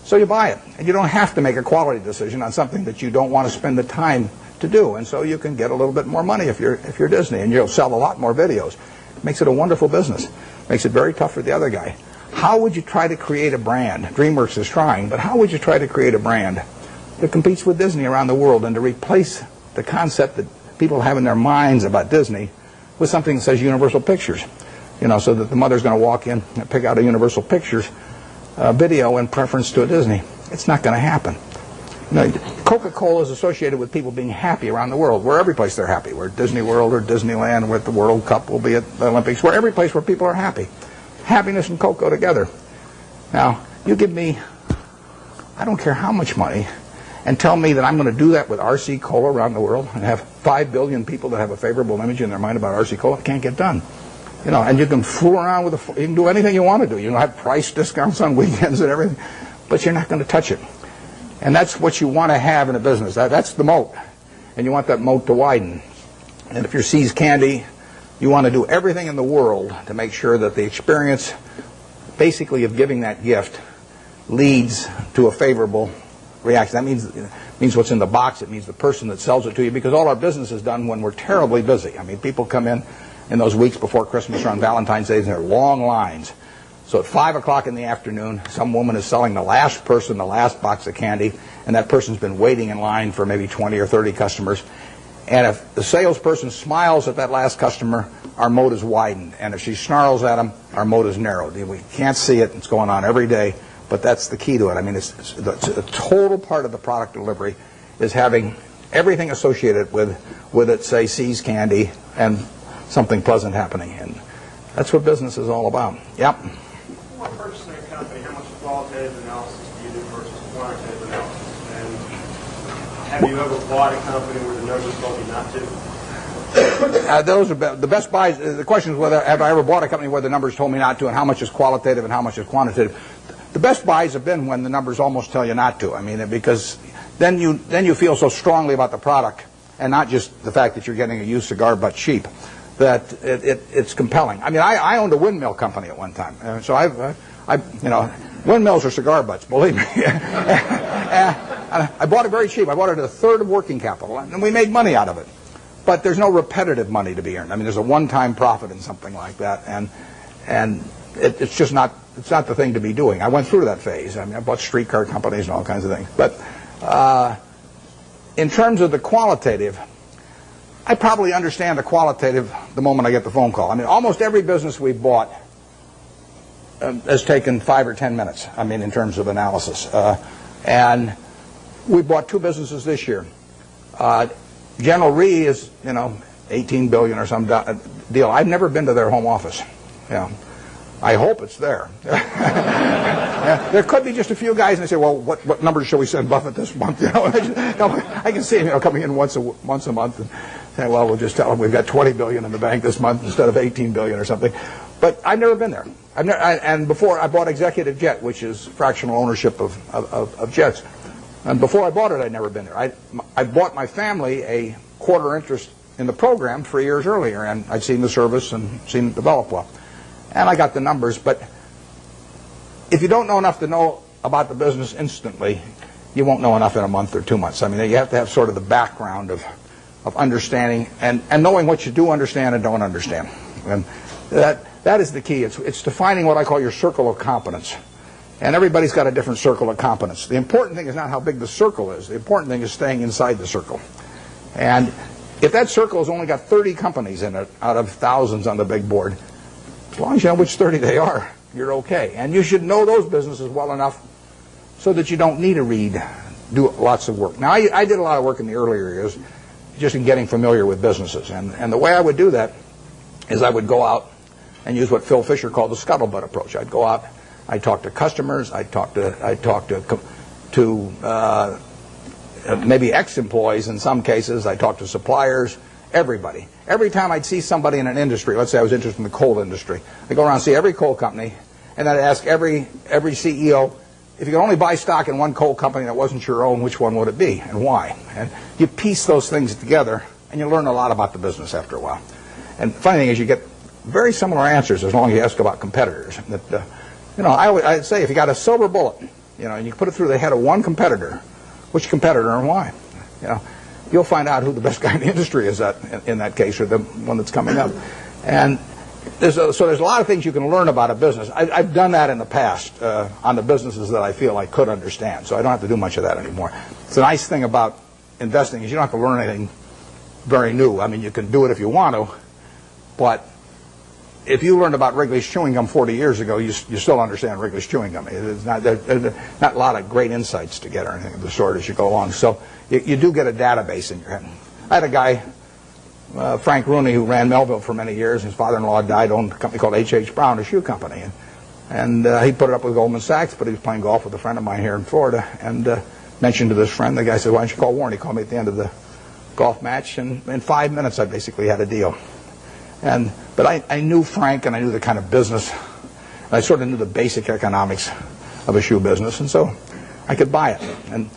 So you buy it. And you don't have to make a quality decision on something that you don't want to spend the time to do. And so you can get a little bit more money if you're Disney, and you'll sell a lot more videos. It makes it a wonderful business. Makes it very tough for the other guy. How would you try to create a brand? DreamWorks is trying, but how would you try to create a brand that competes with Disney around the world and to replace the concept that people have in their minds about Disney with something that says Universal Pictures? So that the mother's going to walk in and pick out a Universal Pictures video in preference to a Disney. It's not going to happen. Coca-Cola is associated with people being happy around the world. We're every place they're happy. We're at Disney World or Disneyland. We're at the World Cup. We'll be at the Olympics. We're every place where people are happy. Happiness and Coke go together. Now, you give me, I don't care how much money, and tell me that I'm going to do that with RC Cola around the world and have 5 billion people that have a favorable image in their mind about RC Cola. It can't get done. And you can fool around with you can do anything you want to do. You can have price discounts on weekends and everything, but you're not going to touch it. And that's what you want to have in a business. That's the moat. And you want that moat to widen. And if you're See's Candy, you want to do everything in the world to make sure that the experience, basically, of giving that gift leads to a favorable reaction. That means what's in the box. It means the person that sells it to you, because all our business is done when we're terribly busy. I mean, people come in those weeks before Christmas or on Valentine's Day, and there are long lines. So at 5 o'clock in the afternoon, some woman is selling the last person the last box of candy, and that person's been waiting in line for maybe 20 or 30 customers. And if the salesperson smiles at that last customer, our moat is widened. And if she snarls at him, our moat is narrowed. We can't see it. It's going on every day, but that's the key to it. I mean, it's a total part of the product delivery is having everything associated with it, say, See's Candy and something pleasant happening. And that's what business is all about. Yep. When purchasing a company, how much qualitative analysis do you do versus quantitative analysis? And have you ever bought a company where the numbers told you not to? Those are the best buys. The question is whether have I ever bought a company where the numbers told me not to, and how much is qualitative and how much is quantitative. The best buys have been when the numbers almost tell you not to. I mean, because then you feel so strongly about the product, and not just the fact that you're getting a used cigar butt cheap, that it's compelling. I mean, I owned a windmill company at one time, so windmills are cigar butts, believe me. I bought it very cheap. I bought it at a third of working capital, and we made money out of it. But there's no repetitive money to be earned. I mean, there's a one-time profit in something like that, and it's just not the thing to be doing. I went through that phase. I mean, I bought streetcar companies and all kinds of things. But in terms of the qualitative, I probably understand the qualitative the moment I get the phone call. I mean, almost every business we've bought has taken 5 or 10 minutes, I mean, in terms of analysis. And we bought 2 businesses this year. General Re is, $18 billion or some deal. I've never been to their home office. I hope it's there. There could be just a few guys, and they say, well, what numbers shall we send Buffett this month? I can see him coming in once a month and saying, well, we'll just tell him we've got $20 billion in the bank this month instead of $18 billion or something. But I've never been there. And before I bought Executive Jet, which is fractional ownership of jets. And before I bought it, I'd never been there. I bought my family a quarter interest in the program 3 years earlier, and I'd seen the service and seen it develop well. And I got the numbers, but if you don't know enough to know about the business instantly, you won't know enough in a month or 2 months. I mean, you have to have sort of the background of understanding and knowing what you do understand and don't understand. And that is the key. It's defining what I call your circle of competence. And everybody's got a different circle of competence. The important thing is not how big the circle is. The important thing is staying inside the circle. And if that circle has only got 30 companies in it out of thousands on the big board, as long as you know which 30 they are, you're okay. And you should know those businesses well enough so that you don't need to do lots of work. Now, I did a lot of work in the earlier years just in getting familiar with businesses. And the way I would do that is I would go out and use what Phil Fisher called the scuttlebutt approach. I'd go out, I'd talk to customers, I'd talk to maybe ex-employees in some cases, I'd talk to suppliers, everybody. Every time I'd see somebody in an industry, let's say I was interested in the coal industry, I'd go around and see every coal company, and I'd ask every CEO, if you could only buy stock in one coal company that wasn't your own, which one would it be and why? And you piece those things together, and you learn a lot about the business after a while. And the funny thing is you get very similar answers as long as you ask about competitors. I'd say if you got a silver bullet, and you put it through the head of one competitor, which competitor and why? You'll find out who the best guy in the industry is in that case, or the one that's coming up. And there's a lot of things you can learn about a business. I've done that in the past on the businesses that I feel I could understand, so I don't have to do much of that anymore. It's a nice thing about investing is you don't have to learn anything very new. I mean, you can do it if you want to, but if you learned about Wrigley's chewing gum 40 years ago, you still understand Wrigley's chewing gum. There's not a lot of great insights to get or anything of the sort as you go along. So you do get a database in your head. I had a guy, Frank Rooney, who ran Melville for many years. His father-in-law died, owned a company called H.H. Brown, a shoe company. And he put it up with Goldman Sachs, but he was playing golf with a friend of mine here in Florida and mentioned to this friend. The guy said, why don't you call Warren? He called me at the end of the golf match, and in 5 minutes I basically had a deal. But I knew Frank, and I knew the kind of business, and I sort of knew the basic economics of a shoe business, and so I could buy it. And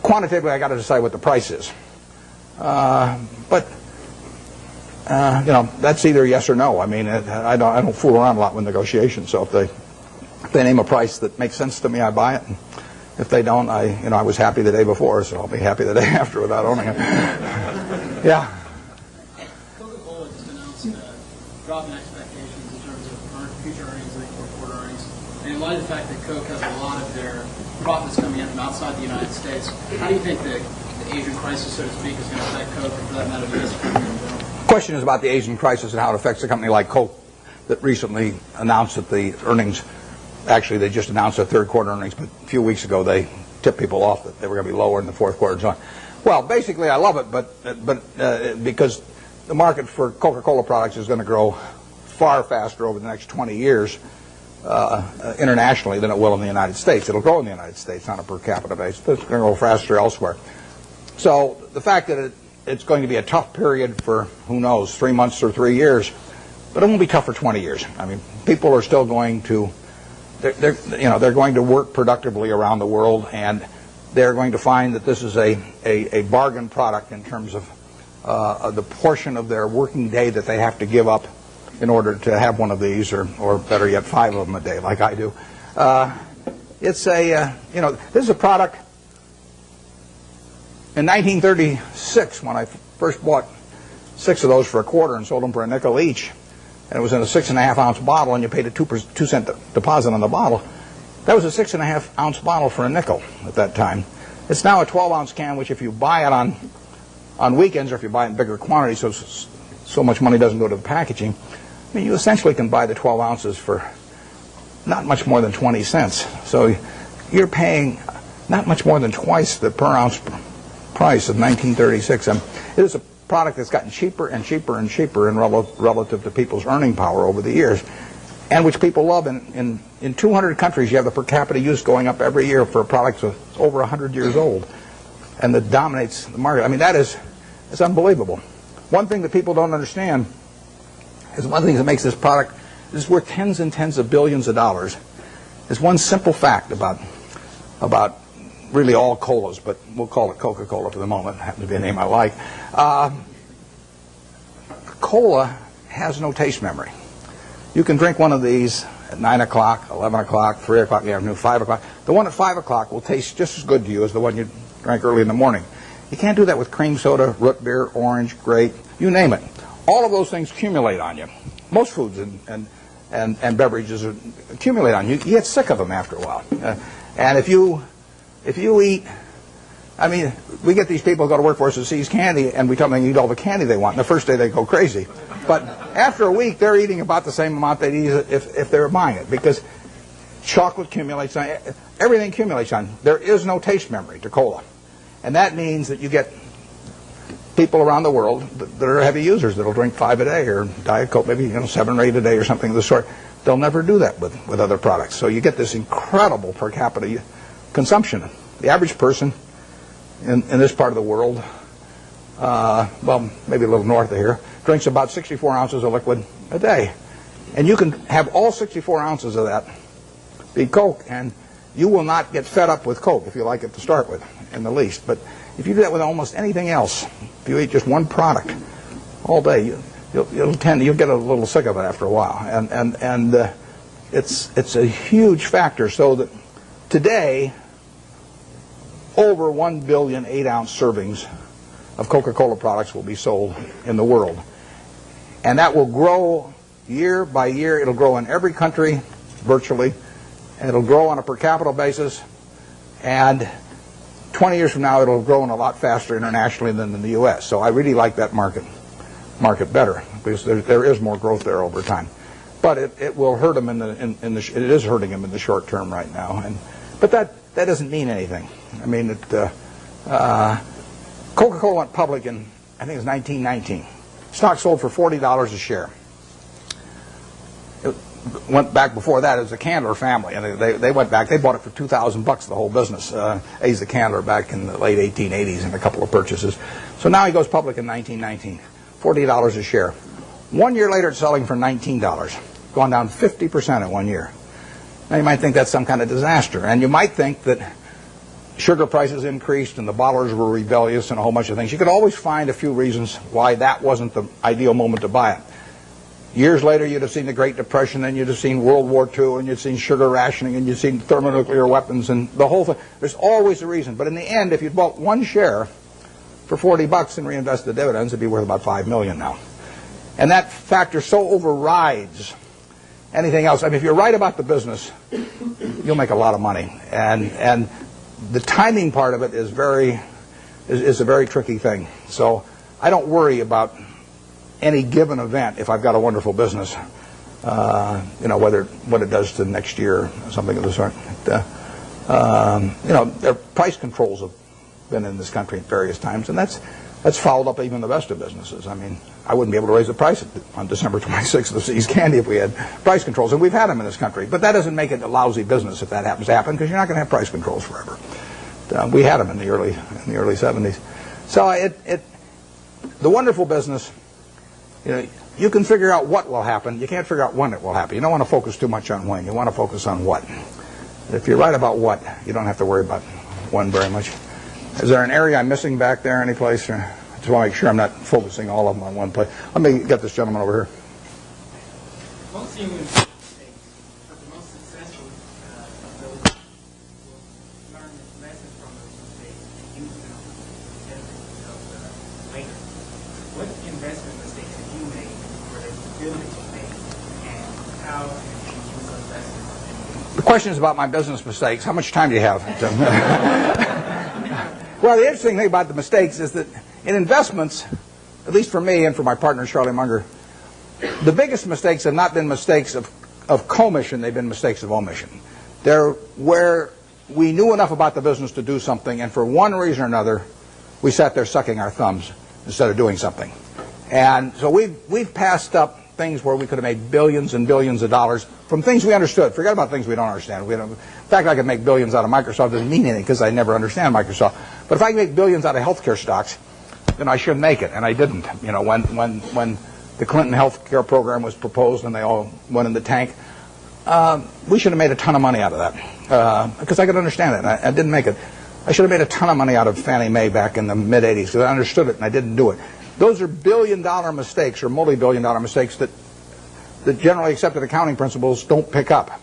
quantitatively, I got to decide what the price is. But that's either yes or no. I mean, I don't fool around a lot with negotiations. So if they name a price that makes sense to me, I buy it. And if they don't, I was happy the day before, so I'll be happy the day after without owning it. Yeah. Coca-Cola just announced a drop in expectations in terms of future earnings and fourth quarter earnings. And in light of the fact that Coke has a lot of their profits coming in from outside the United States, how do you think the Asian crisis, so to speak, is going to affect Coke, and for that matter, the U.S. economy in general? The question is about the Asian crisis and how it affects a company like Coke that recently announced that the earnings, actually they just announced their third quarter earnings, but a few weeks ago they tipped people off that they were going to be lower in the fourth quarter and so on. Well, basically I love it, but because the market for Coca-Cola products is going to grow far faster over the next 20 years internationally than it will in the United States. It'll grow in the United States on a per capita basis, but it's going to grow faster elsewhere. So the fact that it's going to be a tough period for, who knows, 3 months or 3 years, but it won't be tough for 20 years. I mean, people are still going to, they're going to work productively around the world, and they're going to find that this is a bargain product in terms of the portion of their working day that they have to give up in order to have one of these, or better yet, 5 of them a day, like I do. It's this is a product. In 1936, when I first bought 6 of those for a quarter and sold them for a nickel each, and it was in a 6.5-ounce bottle, and you paid a 2-cent deposit on the bottle, that was a 6.5-ounce bottle for a nickel at that time. It's now a 12-ounce can, which if you buy it on weekends, or if you buy it in bigger quantities, so much money doesn't go to the packaging, I mean, you essentially can buy the 12 ounces for not much more than 20 cents. So you're paying not much more than twice the per ounce price of 1936. It is a product that's gotten cheaper and cheaper and cheaper in relative to people's earning power over the years, and which people love. In 200 countries, you have the per capita use going up every year for a product that's over 100 years old, and that dominates the market. I mean, it's unbelievable. One thing that people don't understand is one of the things that makes this product, this is worth tens and tens of billions of dollars, is one simple fact about really all colas, but we'll call it Coca-Cola for the moment. It happens to be a name I like. Cola has no taste memory. You can drink one of these at 9 o'clock, 11 o'clock, 3 o'clock in the afternoon, 5 o'clock. The one at 5 o'clock will taste just as good to you as the one you drank early in the morning. You can't do that with cream soda, root beer, orange, grape, you name it. All of those things accumulate on you. Most foods and beverages accumulate on you. You get sick of them after a while. And if you eat, I mean, we get these people who go to work for us that seize candy, and we tell them they eat all the candy they want. And the first day they go crazy. But after a week, they're eating about the same amount they'd eat if they were buying it, because chocolate accumulates on, everything accumulates on. There is no taste memory to cola. And that means that you get people around the world that are heavy users that'll drink 5 a day, or Diet Coke, maybe 7 or 8 a day, or something of the sort. They'll never do that with other products. So you get this incredible per capita consumption. The average person in this part of the world, well, maybe a little north of here, drinks about 64 ounces of liquid a day. And you can have all 64 ounces of that be Coke, and you will not get fed up with Coke if you like it to start with, in the least. But if you do that with almost anything else, if you eat just one product all day, you'll get a little sick of it after a while, and it's a huge factor. So that today, over 1 billion 8-ounce servings of Coca-Cola products will be sold in the world, and that will grow year by year. It'll grow in every country virtually, and it'll grow on a per capita basis, and 20 years from now, it'll grow in a lot faster internationally than in the U.S. So I really like that market better, because there is more growth there over time. But it will hurt them it is hurting them in the short term right now. But that doesn't mean anything. I mean, Coca-Cola went public in, I think it was 1919. Stock sold for $40 a share. It went back before that as a Candler family, and they went back. They bought it for $2,000, the whole business. Asa Candler back in the late 1880s in a couple of purchases. So now he goes public in 1919, $40 a share. 1 year later, it's selling for $19, gone down 50% in 1 year. Now you might think that's some kind of disaster, and you might think that sugar prices increased and the bottlers were rebellious and a whole bunch of things. You could always find a few reasons why that wasn't the ideal moment to buy it. Years later, you'd have seen the Great Depression, and you'd have seen World War II, and you'd seen sugar rationing, and you'd seen thermonuclear weapons, and the whole thing. There's always a reason. But in the end, if you'd bought one share for $40 and reinvested the dividends, it'd be worth about $5 million now. And that factor so overrides anything else. I mean, if you're right about the business, you'll make a lot of money. And the timing part of it is a very tricky thing. So I don't worry about any given event if I've got a wonderful business. What it does to next year or something of the sort. Their price controls have been in this country at various times, and that's followed up even the best of businesses. I mean, I wouldn't be able to raise the price on December 26th of See's Candy if we had price controls, and we've had them in this country. But that doesn't make it a lousy business if that happens to happen, because you're not going to have price controls forever. We had them in the early 70s. So the wonderful business, you can figure out what will happen. You can't figure out when it will happen. You don't want to focus too much on when. You want to focus on what. If you're right about what, you don't have to worry about when very much. Is there an area I'm missing back there any place? I just want to make sure I'm not focusing all of them on one place. Let me get this gentleman over here. Most human mistakes, but the most successful of those will learn lessons from those mistakes and use them to benefit themselves later. What investment mistakes have you made or that you feel that you made, and how can you use those lessons? The question is about my business mistakes. How much time do you have? Well, the interesting thing about the mistakes is that in investments, at least for me and for my partner Charlie Munger, the biggest mistakes have not been mistakes of commission, they've been mistakes of omission. They're where we knew enough about the business to do something, and for one reason or another, we sat there sucking our thumbs instead of doing something. And so we've passed up things where we could have made billions and billions of dollars from things we understood. Forget about things we don't understand. In fact, I could make billions out of Microsoft. Doesn't mean anything because I never understand Microsoft. But if I can make billions out of healthcare stocks, then I should make it, and I didn't. When the Clinton healthcare program was proposed and they all went in the tank, we should have made a ton of money out of that because I could understand it. And I didn't make it. I should have made a ton of money out of Fannie Mae back in the mid '80s because I understood it and I didn't do it. Those are billion-dollar mistakes or multi-billion-dollar mistakes that generally accepted accounting principles don't pick up.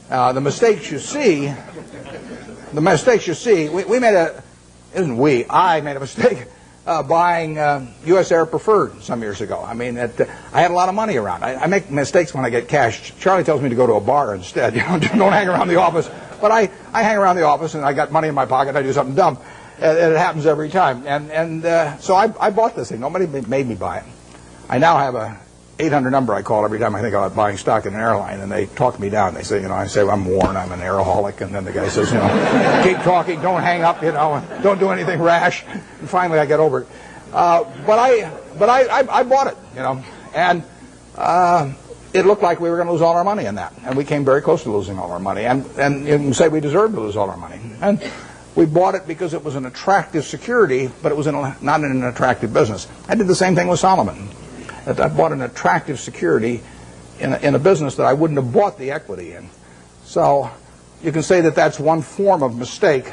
The mistakes you see, I made a mistake buying U.S. Air Preferred some years ago. I mean, I had a lot of money around. I make mistakes when I get cash. Charlie tells me to go to a bar instead. Don't hang around the office. But I hang around the office and I got money in my pocket. I do something dumb. And it happens every time. So I bought this thing. Nobody made me buy it. I now have a 800 number I call every time I think about buying stock in an airline, and they talk me down. They say, I say, well, I'm Warren, I'm an airaholic, and then the guy says, keep talking, don't hang up, and don't do anything rash. And finally, I get over it. But I bought it, and it looked like we were going to lose all our money in that, and we came very close to losing all our money, and you can say we deserved to lose all our money, and we bought it because it was an attractive security, but it was not in an attractive business. I did the same thing with Solomon. I bought an attractive security in a business that I wouldn't have bought the equity in. So you can say that that's one form of mistake,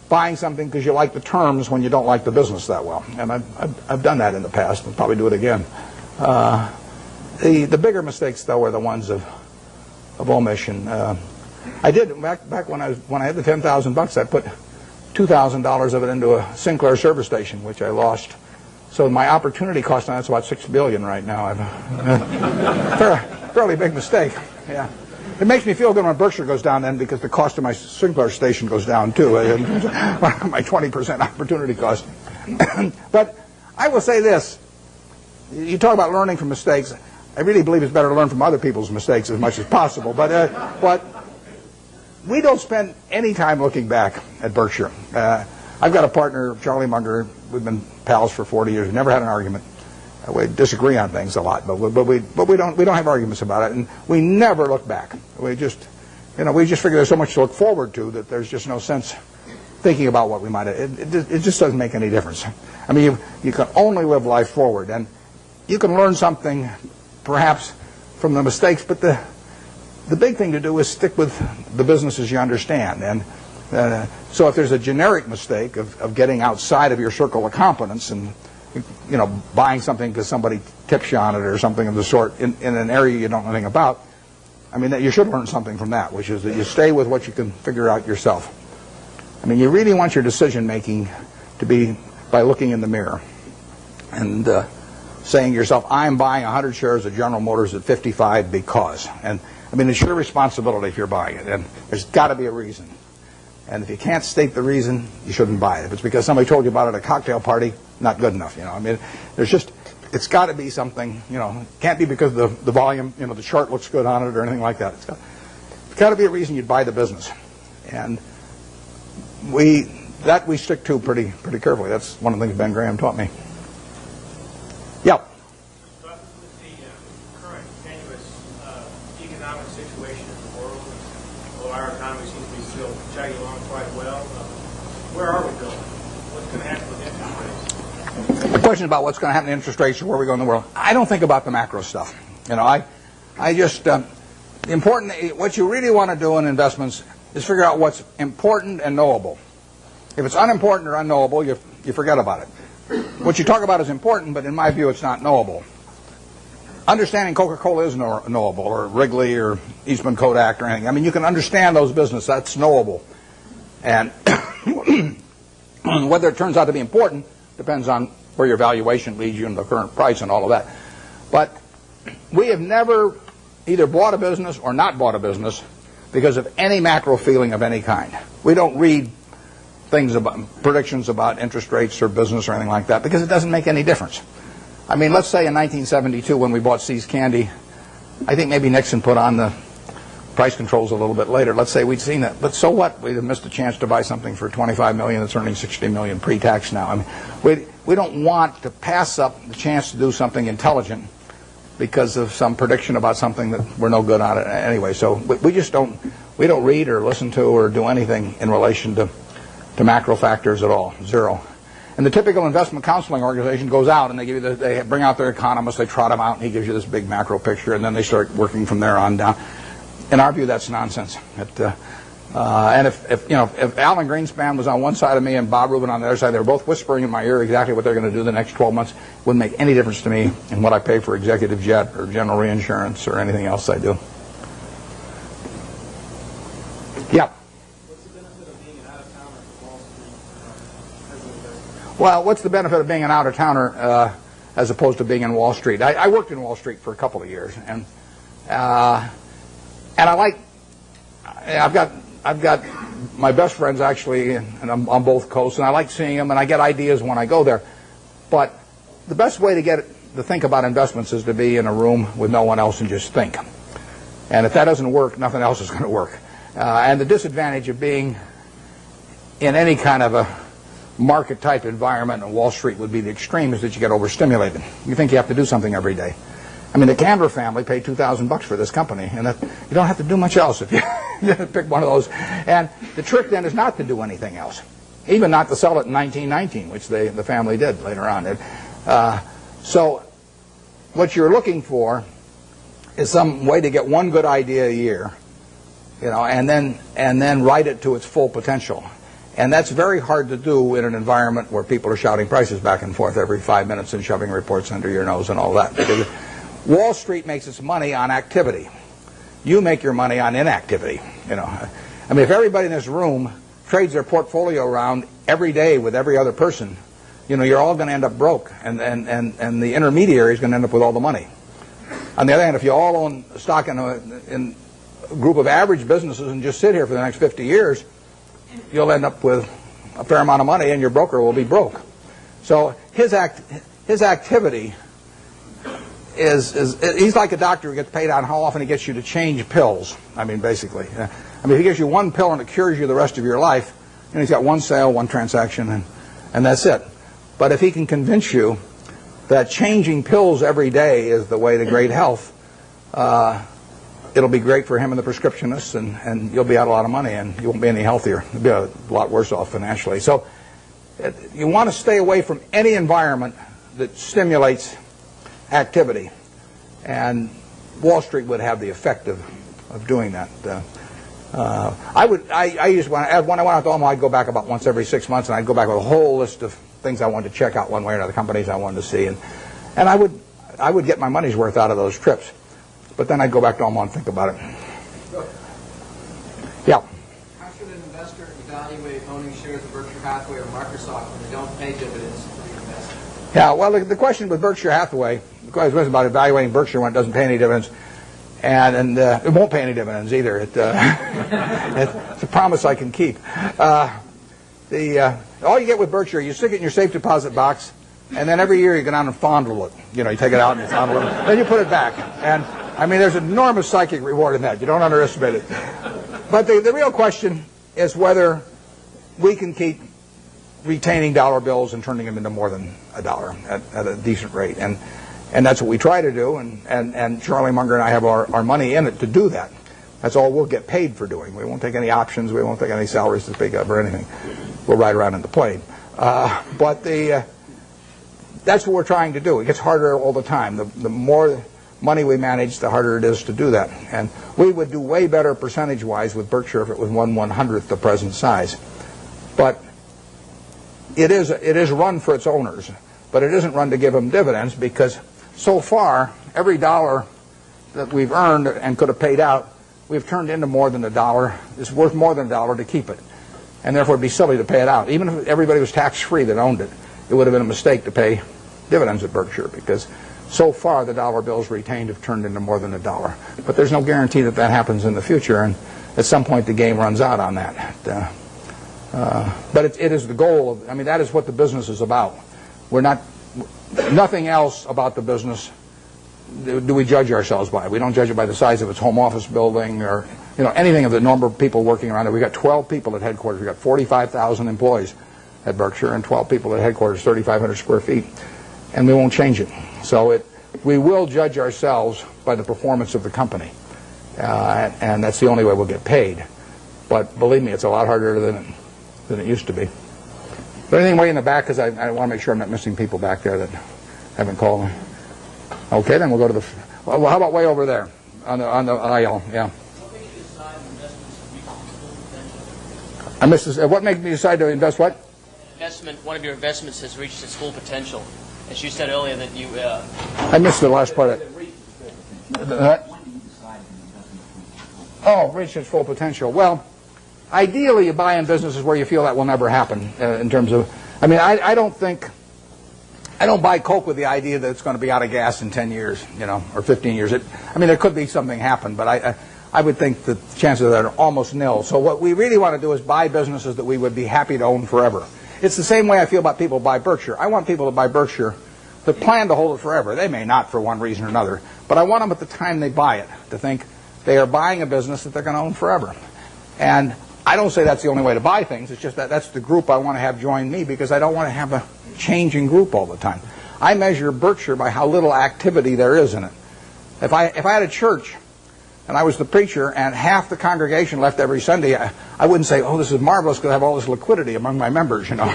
buying something because you like the terms when you don't like the business that well. And I've done that in the past and probably do it again. The bigger mistakes, though, are the ones of omission. I did back when I had the $10,000. I put $2,000 of it into a Sinclair service station, which I lost. So my opportunity cost on that's about $6 billion right now. Fairly big mistake. Yeah, it makes me feel good when Berkshire goes down then because the cost of my Sinclair station goes down too. My 20% opportunity cost. But I will say this: you talk about learning from mistakes. I really believe it's better to learn from other people's mistakes as much as possible. But we don't spend any time looking back at Berkshire. I've got a partner, Charlie Munger. We've been pals for 40 years. We've never had an argument. We disagree on things a lot, but we don't have arguments about it, and we never look back. We just figure there's so much to look forward to that there's just no sense thinking about what we might have. It just doesn't make any difference. I mean, you can only live life forward, and you can learn something perhaps from the mistakes, but the big thing to do is stick with the businesses you understand. And so if there's a generic mistake of getting outside of your circle of competence and buying something because somebody tips you on it or something of the sort in an area you don't know anything about, I mean, that you should learn something from that, which is that you stay with what you can figure out yourself. I mean, you really want your decision making to be by looking in the mirror. And saying to yourself, I'm buying 100 shares of General Motors at 55 because. And I mean, it's your responsibility if you're buying it, and there's got to be a reason. And if you can't state the reason, you shouldn't buy it. If it's because somebody told you about it at a cocktail party, not good enough. I mean, it's got to be something. It can't be because the volume, the chart looks good on it or anything like that. It's got to be a reason you'd buy the business, and we stick to pretty carefully. That's one of the things Ben Graham taught me. Yeah. But with the current tenuous economic situation in the world, although our economy seems to be still chugging along quite well, where are we going? What's going to happen with interest rates? The question about what's going to happen to interest rates or where we go in the world, I don't think about the macro stuff. I just important. What you really want to do in investments is figure out what's important and knowable. If it's unimportant or unknowable, you forget about it. What you talk about is important, but in my view, it's not knowable. Understanding Coca-Cola is knowable, or Wrigley, or Eastman Kodak, or anything. I mean, you can understand those businesses. That's knowable. And whether it turns out to be important depends on where your valuation leads you and the current price and all of that. But we have never either bought a business or not bought a business because of any macro feeling of any kind. We don't read things about predictions about interest rates or business or anything like that because it doesn't make any difference. I mean, let's say in 1972 when we bought See's Candy, I think maybe Nixon put on the price controls a little bit later. Let's say we'd seen that. But so what? We'd have missed a chance to buy something for $25 million that's earning $60 million pre-tax now. I mean, we don't want to pass up the chance to do something intelligent because of some prediction about something that we're no good on it anyway. So we just don't read or listen to or do anything in relation to macro factors at all. Zero. And the typical investment counseling organization goes out and they bring out their economists, they trot him out, and he gives you this big macro picture, and then they start working from there on down. In our view, that's nonsense. And if Alan Greenspan was on one side of me and Bob Rubin on the other side, they were both whispering in my ear exactly what they're going to do the next 12 months. It wouldn't make any difference to me in what I pay for executive jet or general reinsurance or anything else I do. Yeah. What's the benefit of being an out-of-towner from Wall Street as an investor? Well, What's the benefit of being an out-of-towner as opposed to being in Wall Street? I worked in Wall Street for a couple of years, and I like. I've got my best friends actually, and I'm on both coasts, and I like seeing them, and I get ideas when I go there. But the best way to think about investments is to be in a room with no one else and just think. And if that doesn't work, nothing else is going to work. And the disadvantage of being in any kind of a market-type environment in Wall Street would be the extreme is that you get overstimulated. You think you have to do something every day. I mean, the Canver family paid $2,000 for this company, and you don't have to do much else if you pick one of those. And the trick then is not to do anything else, even not to sell it in 1919, which the family did later on. So what you're looking for is some way to get one good idea a year, and then write it to its full potential. And that's very hard to do in an environment where people are shouting prices back and forth every 5 minutes and shoving reports under your nose and all that. Because Wall Street makes its money on activity. You make your money on inactivity. I mean, if everybody in this room trades their portfolio around every day with every other person, you're all going to end up broke, and the intermediary is going to end up with all the money. On the other hand, if you all own stock in a group of average businesses and just sit here for the next 50 years, you'll end up with a fair amount of money, and your broker will be broke. So his activity he's like a doctor who gets paid on how often he gets you to change pills. I mean, basically. If he gives you one pill and it cures you the rest of your life, he's got one sale, one transaction, and that's it. But if he can convince you that changing pills every day is the way to great health, it'll be great for him and the prescriptionists, and you'll be out a lot of money, and you won't be any healthier. You'll be a lot worse off financially. So you want to stay away from any environment that stimulates activity, and Wall Street would have the effect of doing that. When I went out to Omaha, I'd go back about once every 6 months, and I'd go back with a whole list of things I wanted to check out one way or another, companies I wanted to see, and I would get my money's worth out of those trips. But then I'd go back to Omaha and think about it. Yeah. How should an investor evaluate owning shares of Berkshire Hathaway or Microsoft when they don't pay dividends to the investor? Yeah, well, the question with Berkshire Hathaway, the question was about evaluating Berkshire when it doesn't pay any dividends, and it won't pay any dividends either. It's a promise I can keep. All you get with Berkshire, you stick it in your safe deposit box, and then every year you go down and fondle it. You know, you take it out and you fondle it, then you put it back. And I mean, there's enormous psychic reward in that. You don't underestimate it. But the real question is whether we can keep retaining dollar bills and turning them into more than a dollar at a decent rate. And that's what we try to do. And Charlie Munger and I have our money in it to do that. That's all we'll get paid for doing. We won't take any options. We won't take any salaries to speak of or anything. We'll ride around in the plane. But that's what we're trying to do. It gets harder all the time. The more money we manage, the harder it is to do that. And we would do way better percentage-wise with Berkshire if it was 1/100th the present size. But it is run for its owners. But it isn't run to give them dividends, because so far, every dollar that we've earned and could have paid out, we've turned into more than a dollar. It's worth more than a dollar to keep it. And therefore, it'd be silly to pay it out. Even if everybody was tax-free that owned it, it would have been a mistake to pay dividends at Berkshire, because so far the dollar bills retained have turned into more than a dollar. But there's no guarantee that that happens in the future, and at some point the game runs out on that. But it is the goal of, I mean, that is what the business is about. We're not, nothing else about the business do we judge ourselves by. We don't judge it by the size of its home office building or, you know, anything of the number of people working around it. We've got 12 people at headquarters. We've got 45,000 employees at Berkshire and 12 people at headquarters, 3,500 square feet. And we won't change it. So we will judge ourselves by the performance of the company. And that's the only way we'll get paid. But believe me, it's a lot harder than it used to be. But anything way in the back, because I want to make sure I'm not missing people back there that haven't called me. Okay, then we'll go to the... Well, how about way over there on the aisle? Yeah. What makes you decide investments reach its full potential? I missed this. What made me decide to invest what? One of your investments has reached its full potential. As you said earlier that you... I missed the last part of it. Oh, reach its full potential. Well, ideally you buy in businesses where you feel that will never happen in terms of... I mean, I don't buy Coke with the idea that it's going to be out of gas in 10 years, you know, or 15 years. I mean, there could be something happen, but I would think the chances of that are almost nil. So what we really want to do is buy businesses that we would be happy to own forever. It's the same way I feel about people who buy Berkshire. I want people to buy Berkshire that plan to hold it forever. They may not for one reason or another, but I want them at the time they buy it to think they are buying a business that they're going to own forever. And I don't say that's the only way to buy things. It's just that that's the group I want to have join me, because I don't want to have a changing group all the time. I measure Berkshire by how little activity there is in it. If I had a church and I was the preacher and half the congregation left every Sunday, I wouldn't say, oh, this is marvelous because I have all this liquidity among my members, you know.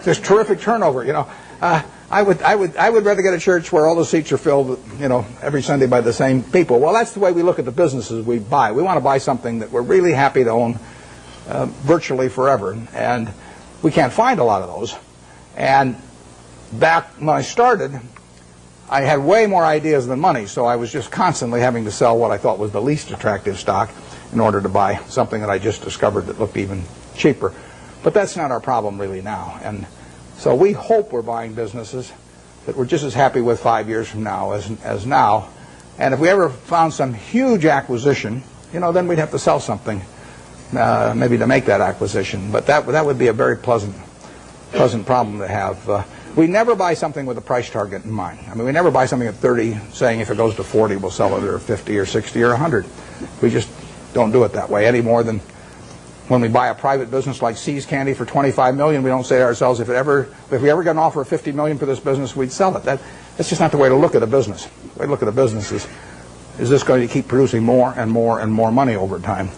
There's terrific turnover, you know. I would rather get a church where all the seats are filled, you know, every Sunday by the same people. Well, that's the way we look at the businesses we buy. We want to buy something that we're really happy to own virtually forever, and we can't find a lot of those. And back when I started, I had way more ideas than money, so I was just constantly having to sell what I thought was the least attractive stock in order to buy something that I just discovered that looked even cheaper. But that's not our problem really now. And so we hope we're buying businesses that we're just as happy with 5 years from now as now. And if we ever found some huge acquisition, you know, then we'd have to sell something maybe to make that acquisition. But that would be a very pleasant problem to have. We never buy something with a price target in mind. I mean, we never buy something at 30 saying if it goes to 40, we'll sell it, or 50 or 60 or 100. We just don't do it that way any more than when we buy a private business like See's Candy for $25 million. We don't say to ourselves, if we ever got an offer of $50 million for this business, we'd sell it. That's just not the way to look at a business. The way to look at a business is this going to keep producing more and more and more money over time?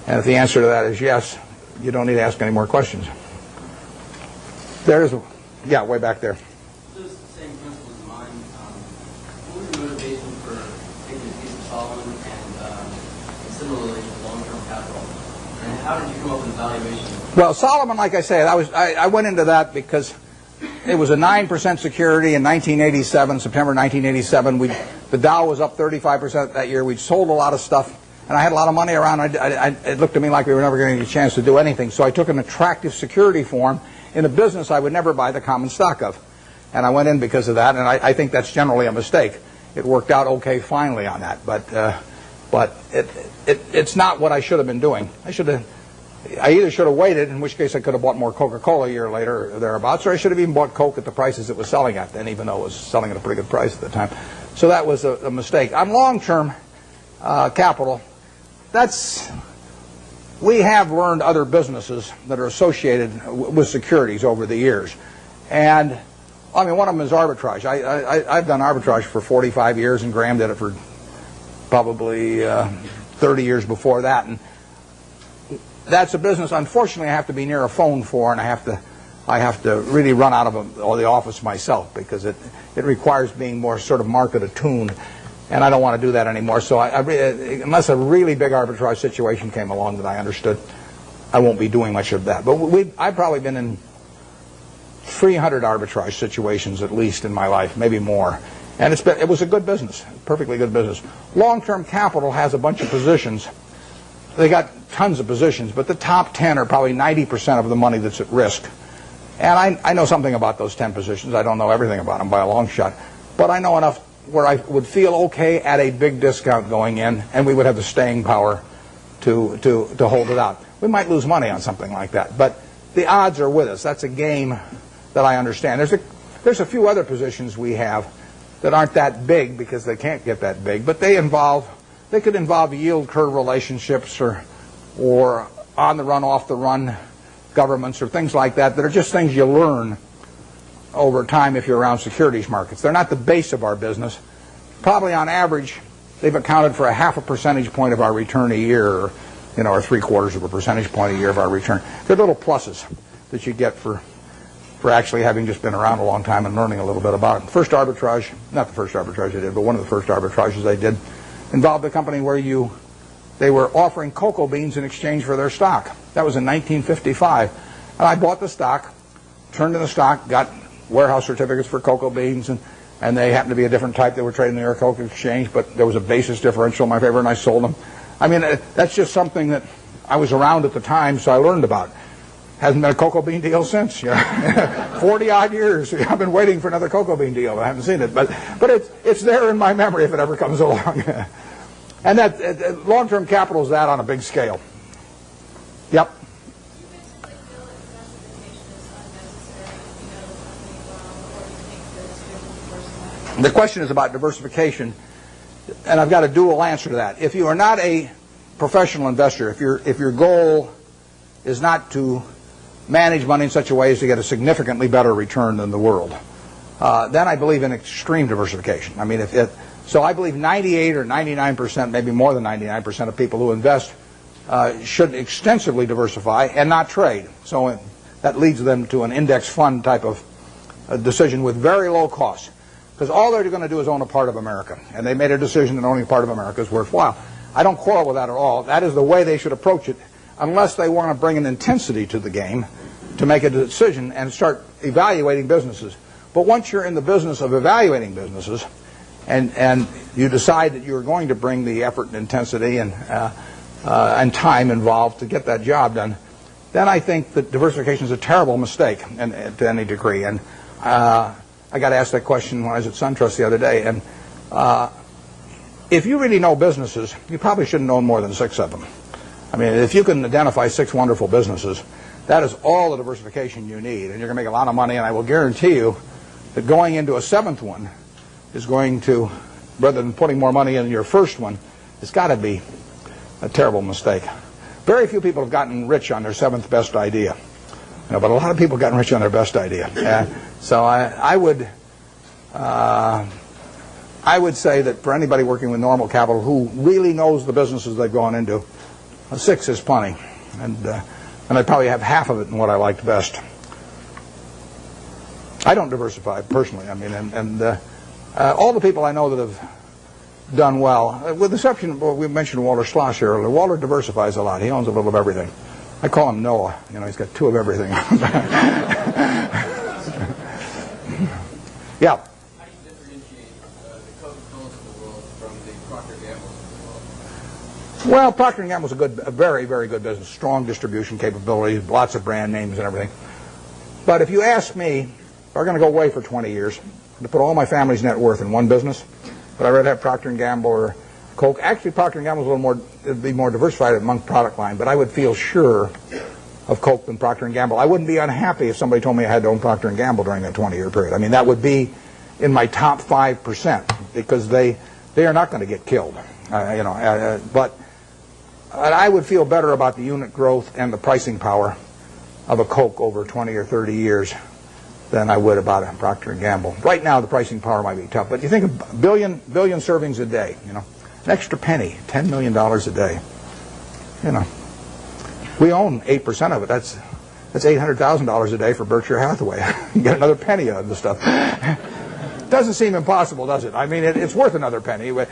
And if the answer to that is yes, you don't need to ask any more questions. Yeah, way back there. Those same principles in mind, what was your motivation for taking a piece of Solomon and similarly long-term capital? And how did you come up with the valuation? Well, Solomon, like I said, I went into that because it was a 9% security in 1987, September 1987. The Dow was up 35% that year. We'd sold a lot of stuff, and I had a lot of money around. It looked to me like we were never going to get a chance to do anything. So I took an attractive security for him in a business I would never buy the common stock of. And I went in because of that, and I think that's generally a mistake. It worked out okay finally on that, but it's not what I should have been doing. I either should have waited, in which case I could have bought more Coca-Cola a year later or thereabouts, or I should have even bought Coke at the prices it was selling at then, even though it was selling at a pretty good price at the time. So that was a mistake. On long-term capital, we have learned other businesses that are associated with securities over the years. And, I mean, one of them is arbitrage. I've done arbitrage for 45 years, and Graham did it for probably 30 years before that. And that's a business, unfortunately, I have to be near a phone for, and I have to really run out of the office myself, because it requires being more sort of market attuned, and I don't want to do that anymore. So unless a really big arbitrage situation came along that I understood, I won't be doing much of that. But I've probably been in 300 arbitrage situations at least in my life, maybe more. And it was a good business, perfectly good business. Long-term capital has a bunch of positions. They got tons of positions, but the top 10 are probably 90% of the money that's at risk. And I know something about those 10 positions. I don't know everything about them by a long shot, but I know enough where I would feel okay at a big discount going in, and we would have the staying power to hold it out. We might lose money on something like that, but the odds are with us. That's a game that I understand. There's a few other positions we have that aren't that big because they can't get that big, but they could involve yield curve relationships or on the run, off the run governments or things like that are just things you learn over time if you're around securities markets. They're not the base of our business. Probably on average, they've accounted for a half a percentage point of our return a year, or 3/4 of a percentage point a year of our return. They're little pluses that you get for actually having just been around a long time and learning a little bit about it. Not the first arbitrage I did, but one of the first arbitrages I did involved a company where they were offering cocoa beans in exchange for their stock. That was in 1955. And I bought the stock, turned in the stock, got warehouse certificates for cocoa beans, and they happened to be a different type. They were trading in the New York Cocoa Exchange, but there was a basis differential in my favor, and I sold them. I mean, that's just something that I was around at the time, so I learned about. Hasn't been a cocoa bean deal since. 40-odd years. I've been waiting for another cocoa bean deal. I haven't seen it, but it's there in my memory if it ever comes along. And that long-term capital is that on a big scale. Yep. The question is about diversification, and I've got a dual answer to that. If you are not a professional investor, if your goal is not to manage money in such a way as to get a significantly better return than the world, then I believe in extreme diversification. I mean, so I believe 98 or 99%, maybe more than 99% of people who invest should extensively diversify and not trade. So that leads them to an index fund type of decision with very low costs. Because all they're going to do is own a part of America. And they made a decision that owning a part of America is worthwhile. I don't quarrel with that at all. That is the way they should approach it, unless they want to bring an intensity to the game to make a decision and start evaluating businesses. But once you're in the business of evaluating businesses, and you decide that you're going to bring the effort and intensity and time involved to get that job done, then I think that diversification is a terrible mistake to any degree. And I got asked that question when I was at SunTrust the other day. And if you really know businesses, you probably shouldn't own more than 6 of them. I mean, if you can identify 6 wonderful businesses, that is all the diversification you need, and you're going to make a lot of money. And I will guarantee you that going into a 7th one is going to, rather than putting more money in your first one, it's got to be a terrible mistake. Very few people have gotten rich on their 7th best idea, but a lot of people have gotten rich on their best idea. So I would say that for anybody working with normal capital who really knows the businesses they've gone into, a 6 is plenty, and I probably have half of it in what I liked best. I don't diversify personally. I mean, and all the people I know that have done well, with the exception of, we mentioned Walter Schloss earlier. Walter diversifies a lot. He owns a little of everything. I call him Noah. He's got 2 of everything. Yeah. How do you differentiate the Coca-Colas of the world from the Procter & Gamble's of the world? Well, Procter & Gamble's a very, very good business. Strong distribution capability, lots of brand names and everything. But if you ask me, if I'm going to go away for 20 years, to put all my family's net worth in one business, but I'd rather have Procter & Gamble or Coke. Actually, Procter & Gamble is a little more, it'd be more diversified among product line, but I would feel sure of Coke than Procter & Gamble. I wouldn't be unhappy if somebody told me I had to own Procter & Gamble during that 20-year period. I mean, that would be in my top 5% because they are not going to get killed. But I would feel better about the unit growth and the pricing power of a Coke over 20 or 30 years than I would about a Procter & Gamble. Right now, the pricing power might be tough, but you think of billion servings a day, an extra penny, $10 million a day. We own 8% of it. That's $800,000 a day for Berkshire Hathaway. You get another penny out of the stuff. Doesn't seem impossible, does it? I mean, it's worth another penny. It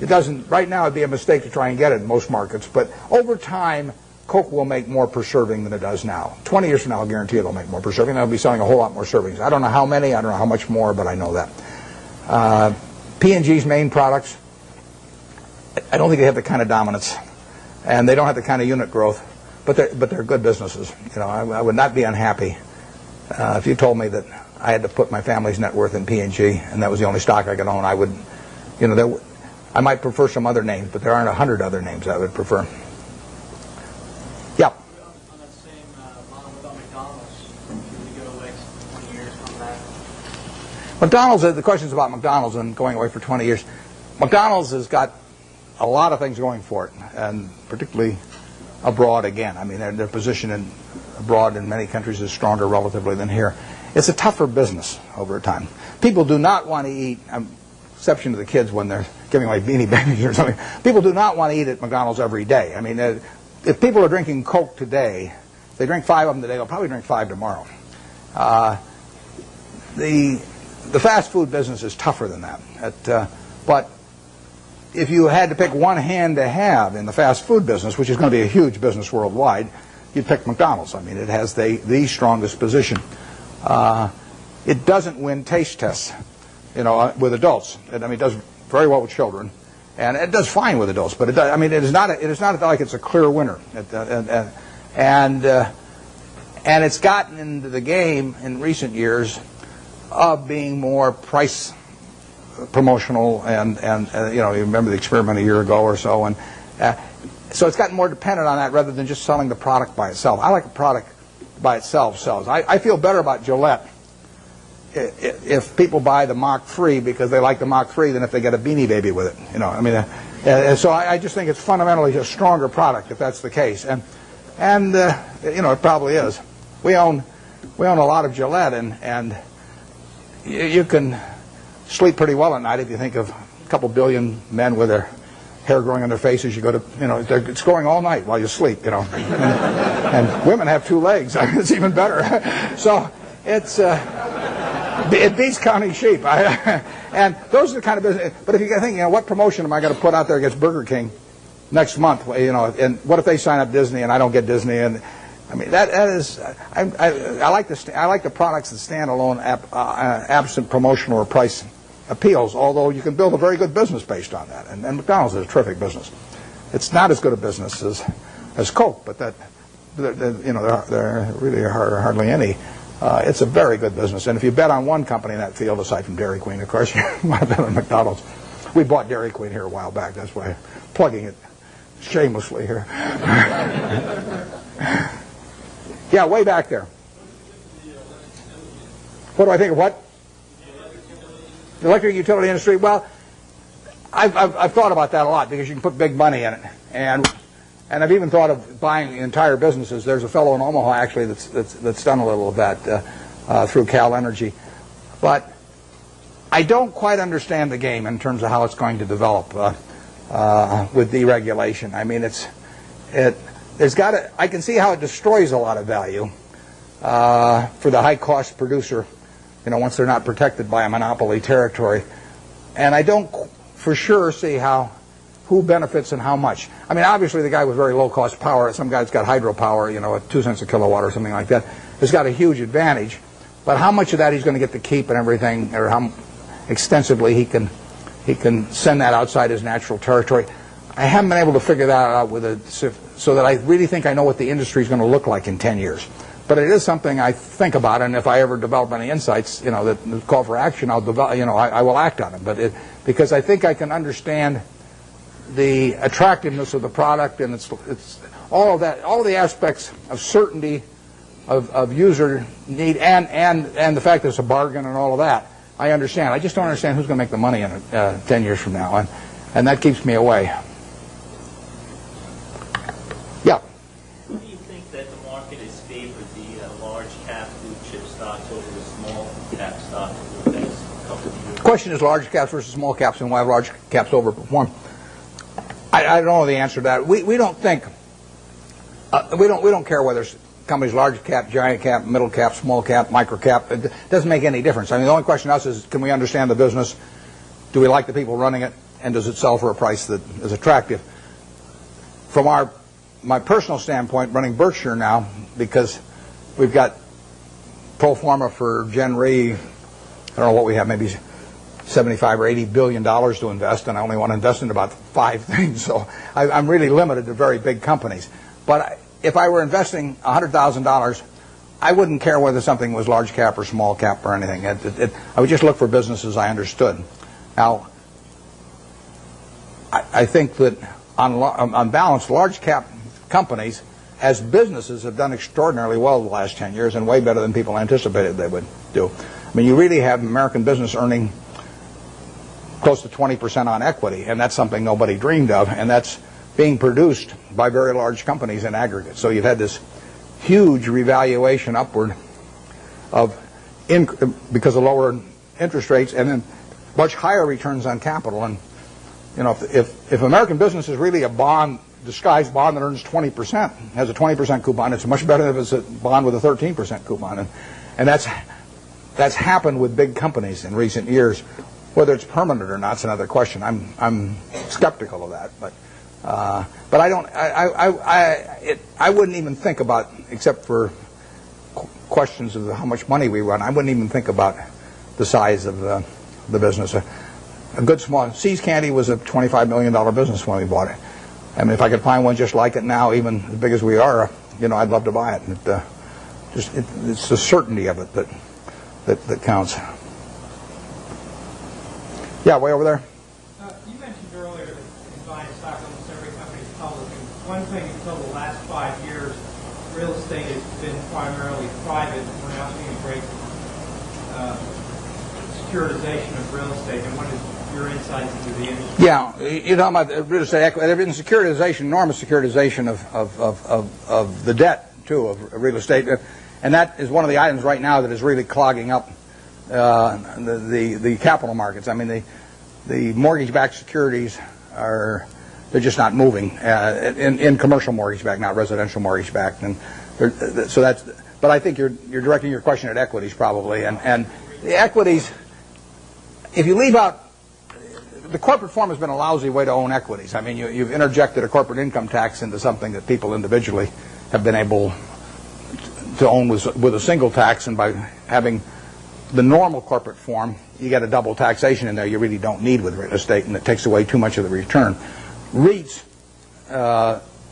doesn't. Right now, it'd be a mistake to try and get it in most markets. But over time, Coke will make more per serving than it does now. 20 years from now, I'll guarantee it'll make more per serving. They'll be selling a whole lot more servings. I don't know how many. I don't know how much more, but I know that. P&G's main products, I don't think they have the kind of dominance, and they don't have the kind of unit growth. But they're good businesses. I would not be unhappy if you told me that I had to put my family's net worth in P&G, and that was the only stock I could own. I would, I might prefer some other names, but there aren't 100 other names I would prefer. Yeah. On that same model, what about McDonald's? Should we go away 20 years from that? McDonald's, the question's about McDonald's and going away for 20 years. McDonald's has got a lot of things going for it, and particularly abroad again. I mean, their position abroad in many countries is stronger relatively than here. It's a tougher business over time. People do not want to eat, exception to the kids when they're giving away Beanie Babies or something, people do not want to eat at McDonald's every day. I mean, if people are drinking Coke today, they drink 5 of them today, they'll probably drink 5 tomorrow. The fast food business is tougher than that. But if you had to pick one hand to have in the fast food business, which is going to be a huge business worldwide, you'd pick McDonald's. I mean, it has the strongest position. It doesn't win taste tests, with adults. It does very well with children, and it does fine with adults. But it is not like it's a clear winner. And it's gotten into the game in recent years of being more price promotional, and you remember the experiment a year ago or so, and so it's gotten more dependent on that rather than just selling the product by itself. I like a product by itself sells. I feel better about Gillette if people buy the Mach 3 because they like the Mach 3 than if they get a Beanie Baby with it. So I just think it's fundamentally a stronger product if that's the case, and it probably is. We own a lot of Gillette, and you can sleep pretty well at night if you think of a couple billion men with their hair growing on their faces. You go to, it's growing all night while you sleep, and women have 2 legs. It's even better. So it beats counting sheep. And those are the kind of business. But if you think, what promotion am I going to put out there against Burger King next month? And what if they sign up Disney and I don't get Disney? And I mean, that is, I like the products that stand alone, absent promotional or price appeals, although you can build a very good business based on that. And McDonald's is a terrific business. It's not as good a business as Coke, but there really are hardly any. It's a very good business. And if you bet on one company in that field, aside from Dairy Queen, of course, you want to bet on McDonald's. We bought Dairy Queen here a while back. That's why I'm plugging it shamelessly here. Yeah, way back there. What do I think of what? The electric utility industry. Well, I've thought about that a lot because you can put big money in it, and I've even thought of buying entire businesses. There's a fellow in Omaha actually that's done a little of that through Cal Energy, but I don't quite understand the game in terms of how it's going to develop with deregulation. I mean, I can see how it destroys a lot of value for the high-cost producer, once they're not protected by a monopoly territory. And I don't for sure see who benefits and how much. I mean, obviously the guy with very low-cost power, some guy's got hydropower, at 2 cents a kilowatt or something like that, has got a huge advantage. But how much of that he's going to get to keep and everything, or how extensively he can send that outside his natural territory, I haven't been able to figure that out so that I really think I know what the industry is going to look like in 10 years. But it is something I think about, and if I ever develop any insights, that call for action, I'll develop. I will act on them. But because I think I can understand the attractiveness of the product, and it's all of that, all of the aspects of certainty, of user need, and the fact that it's a bargain and all of that. I understand. I just don't understand who's going to make the money in it 10 years from now, and that keeps me away. Yeah. Why do you think that the market has favored the large cap blue chip stocks over the small cap stocks over the next couple of years? The question is large caps versus small caps, and why large caps overperform. I don't know the answer to that. We don't think we don't care whether companies large cap, giant cap, middle cap, small cap, micro cap. It doesn't make any difference. I mean, the only question to us is, can we understand the business? Do we like the people running it? And does it sell for a price that is attractive? From my personal standpoint, running Berkshire now, because we've got pro forma for Gen Re, I don't know what we have, maybe 75 or 80 billion dollars to invest, and I only want to invest in about 5 things. So I'm really limited to very big companies. But if I were investing $100,000, I wouldn't care whether something was large cap or small cap or anything. I would just look for businesses I understood. Now, I think that on balance, large cap companies as businesses have done extraordinarily well the last 10 years, and way better than people anticipated they would do. I mean, you really have American business earning close to 20% on equity, and that's something nobody dreamed of, and that's being produced by very large companies in aggregate. So you've had this huge revaluation upward because of lower interest rates, and then much higher returns on capital. And if American business is really a bond, disguised bond that earns 20%, has a 20% coupon, it's much better than if it's a bond with a 13% coupon. And that's happened with big companies in recent years. Whether it's permanent or not is another question. I'm skeptical of that, but I don't. I wouldn't even think about, except for questions of how much money we run. I wouldn't even think about the size of the business. A good small See's Candy was a $25 million business when we bought it. I mean, if I could find one just like it now, even as big as we are, I'd love to buy it. It's the certainty of it that counts. Yeah, way over there. You mentioned earlier that in buying stock, almost every company is public. And one thing until the last 5 years, real estate has been primarily private. We're now seeing a great securitization of real estate. And what is your insights into the industry? Yeah, you're talking about real estate equity. There's been securitization, enormous securitization of the debt, too, of real estate. And that is one of the items right now that is really clogging up the capital markets. I mean, the mortgage-backed securities they're just not moving in commercial mortgage-backed, not residential mortgage-backed, and so that's. But I think you're directing your question at equities probably, and the equities. If you leave out the corporate form, has been a lousy way to own equities. I mean, you've interjected a corporate income tax into something that people individually have been able to own with a single tax, and by having the normal corporate form, you get a double taxation in there you really don't need with real estate, and it takes away too much of the return. REITs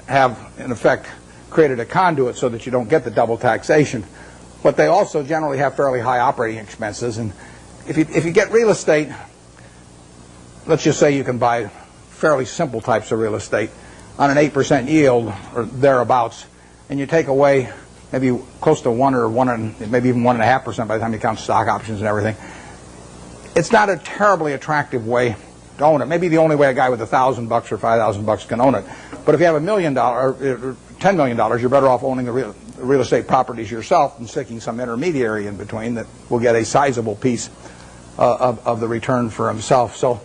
have, in effect, created a conduit so that you don't get the double taxation, but they also generally have fairly high operating expenses. And if you get real estate, let's just say you can buy fairly simple types of real estate on an 8% yield or thereabouts, and you take away maybe close to 1 or 1, maybe even 1.5% by the time you count stock options and everything. It's not a terribly attractive way to own it. Maybe the only way a guy with $1,000 or $5,000 can own it. But if you have $1 million or $10 million, you're better off owning the real estate properties yourself and sticking some intermediary in between that will get a sizable piece of the return for himself. So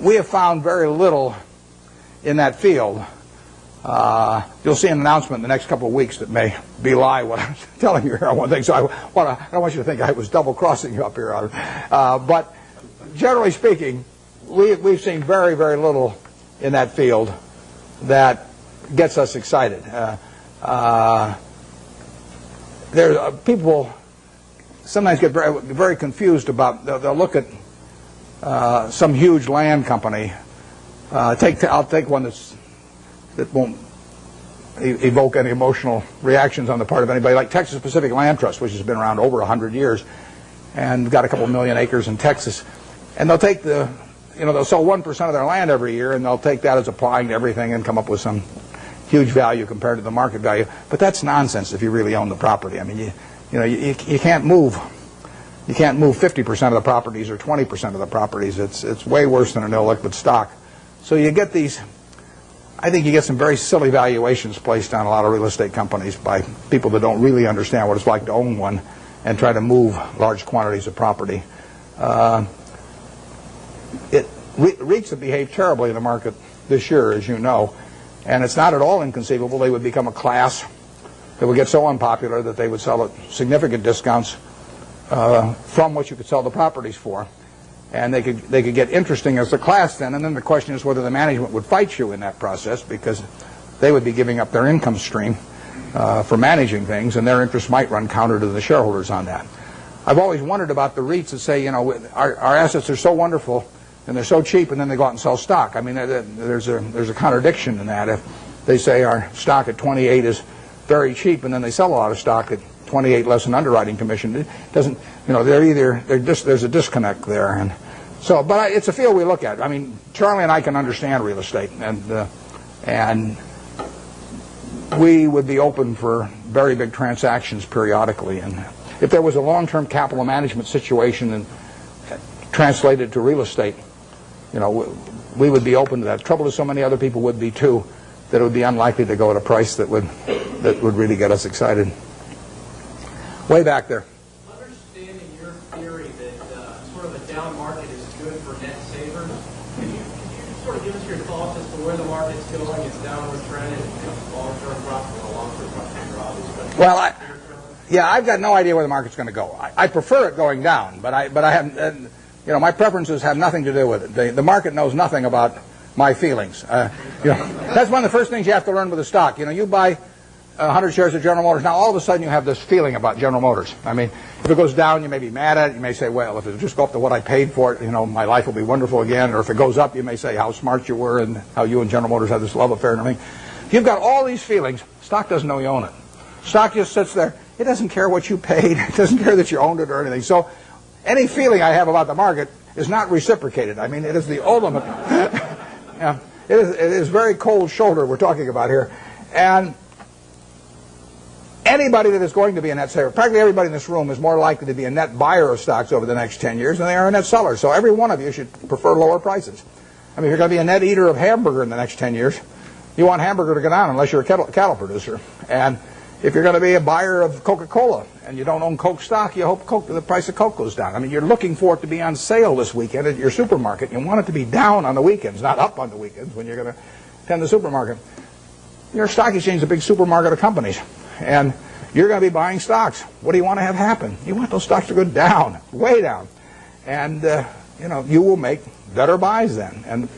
we have found very little in that field. You'll see an announcement in the next couple of weeks that may belie what I'm telling you here on one thing. So I don't want you to think I was double-crossing you up here. But generally speaking, we've seen very, very little in that field that gets us excited. People sometimes get very, very confused about. They'll look at some huge land company. I'll take one that won't evoke any emotional reactions on the part of anybody, like Texas Pacific Land Trust, which has been around over 100 years and got a couple million acres in Texas. And they'll take they'll sell 1% of their land every year, and they'll take that as applying to everything and come up with some huge value compared to the market value. But that's nonsense if you really own the property. I mean, you can't move. You can't move 50% of the properties or 20% of the properties. It's way worse than an illiquid stock. So you get these. I think you get some very silly valuations placed on a lot of real estate companies by people that don't really understand what it's like to own one and try to move large quantities of property. REITs have behaved terribly in the market this year, as you know, and it's not at all inconceivable they would become a class that would get so unpopular that they would sell at significant discounts from what you could sell the properties for. And they could get interesting as a class then, and then the question is whether the management would fight you in that process, because they would be giving up their income stream for managing things, and their interests might run counter to the shareholders on that. I've always wondered about the REITs that say, our assets are so wonderful and they're so cheap, and then they go out and sell stock. I mean, there's a contradiction in that. If they say our stock at 28 is very cheap, and then they sell a lot of stock at 28 less an underwriting commission, it doesn't. There's a disconnect there, and so. But it's a field we look at. I mean, Charlie and I can understand real estate, and we would be open for very big transactions periodically. And if there was a long-term capital management situation and translated to real estate, we would be open to that. The trouble is, so many other people would be too, that it would be unlikely to go at a price that would really get us excited. Way back there. Understanding your theory that sort of a down market is good for net savers, can you sort of give us your thoughts as to where the market's going, its downward trend, and long-term profit, or long-term profit, obviously? Well, I've got no idea where the market's going to go. I prefer it going down, but I haven't. My preferences have nothing to do with it. The market knows nothing about my feelings. That's one of the first things you have to learn with a stock. You buy 100 shares of General Motors. Now, all of a sudden, you have this feeling about General Motors. I mean, if it goes down, you may be mad at it. You may say, well, if it just go up to what I paid for it, my life will be wonderful again. Or if it goes up, you may say how smart you were and how you and General Motors have this love affair and everything. You've got all these feelings. Stock doesn't know you own it. Stock just sits there. It doesn't care what you paid. It doesn't care that you owned it or anything. So any feeling I have about the market is not reciprocated. I mean, it is the ultimate. It is very cold shoulder we're talking about here. And anybody that is going to be a net saver, practically everybody in this room is more likely to be a net buyer of stocks over the next 10 years than they are a net seller. So every one of you should prefer lower prices. I mean, if you're going to be a net eater of hamburger in the next 10 years, you want hamburger to go down unless you're a cattle producer. And if you're going to be a buyer of Coca-Cola and you don't own Coke stock, you hope the price of Coke goes down. I mean, you're looking for it to be on sale this weekend at your supermarket. You want it to be down on the weekends, not up on the weekends when you're going to attend the supermarket. Your stock exchange is a big supermarket of companies, and you're going to be buying stocks. What do you want to have happen? You want those stocks to go down, way down. And, you will make better buys then. And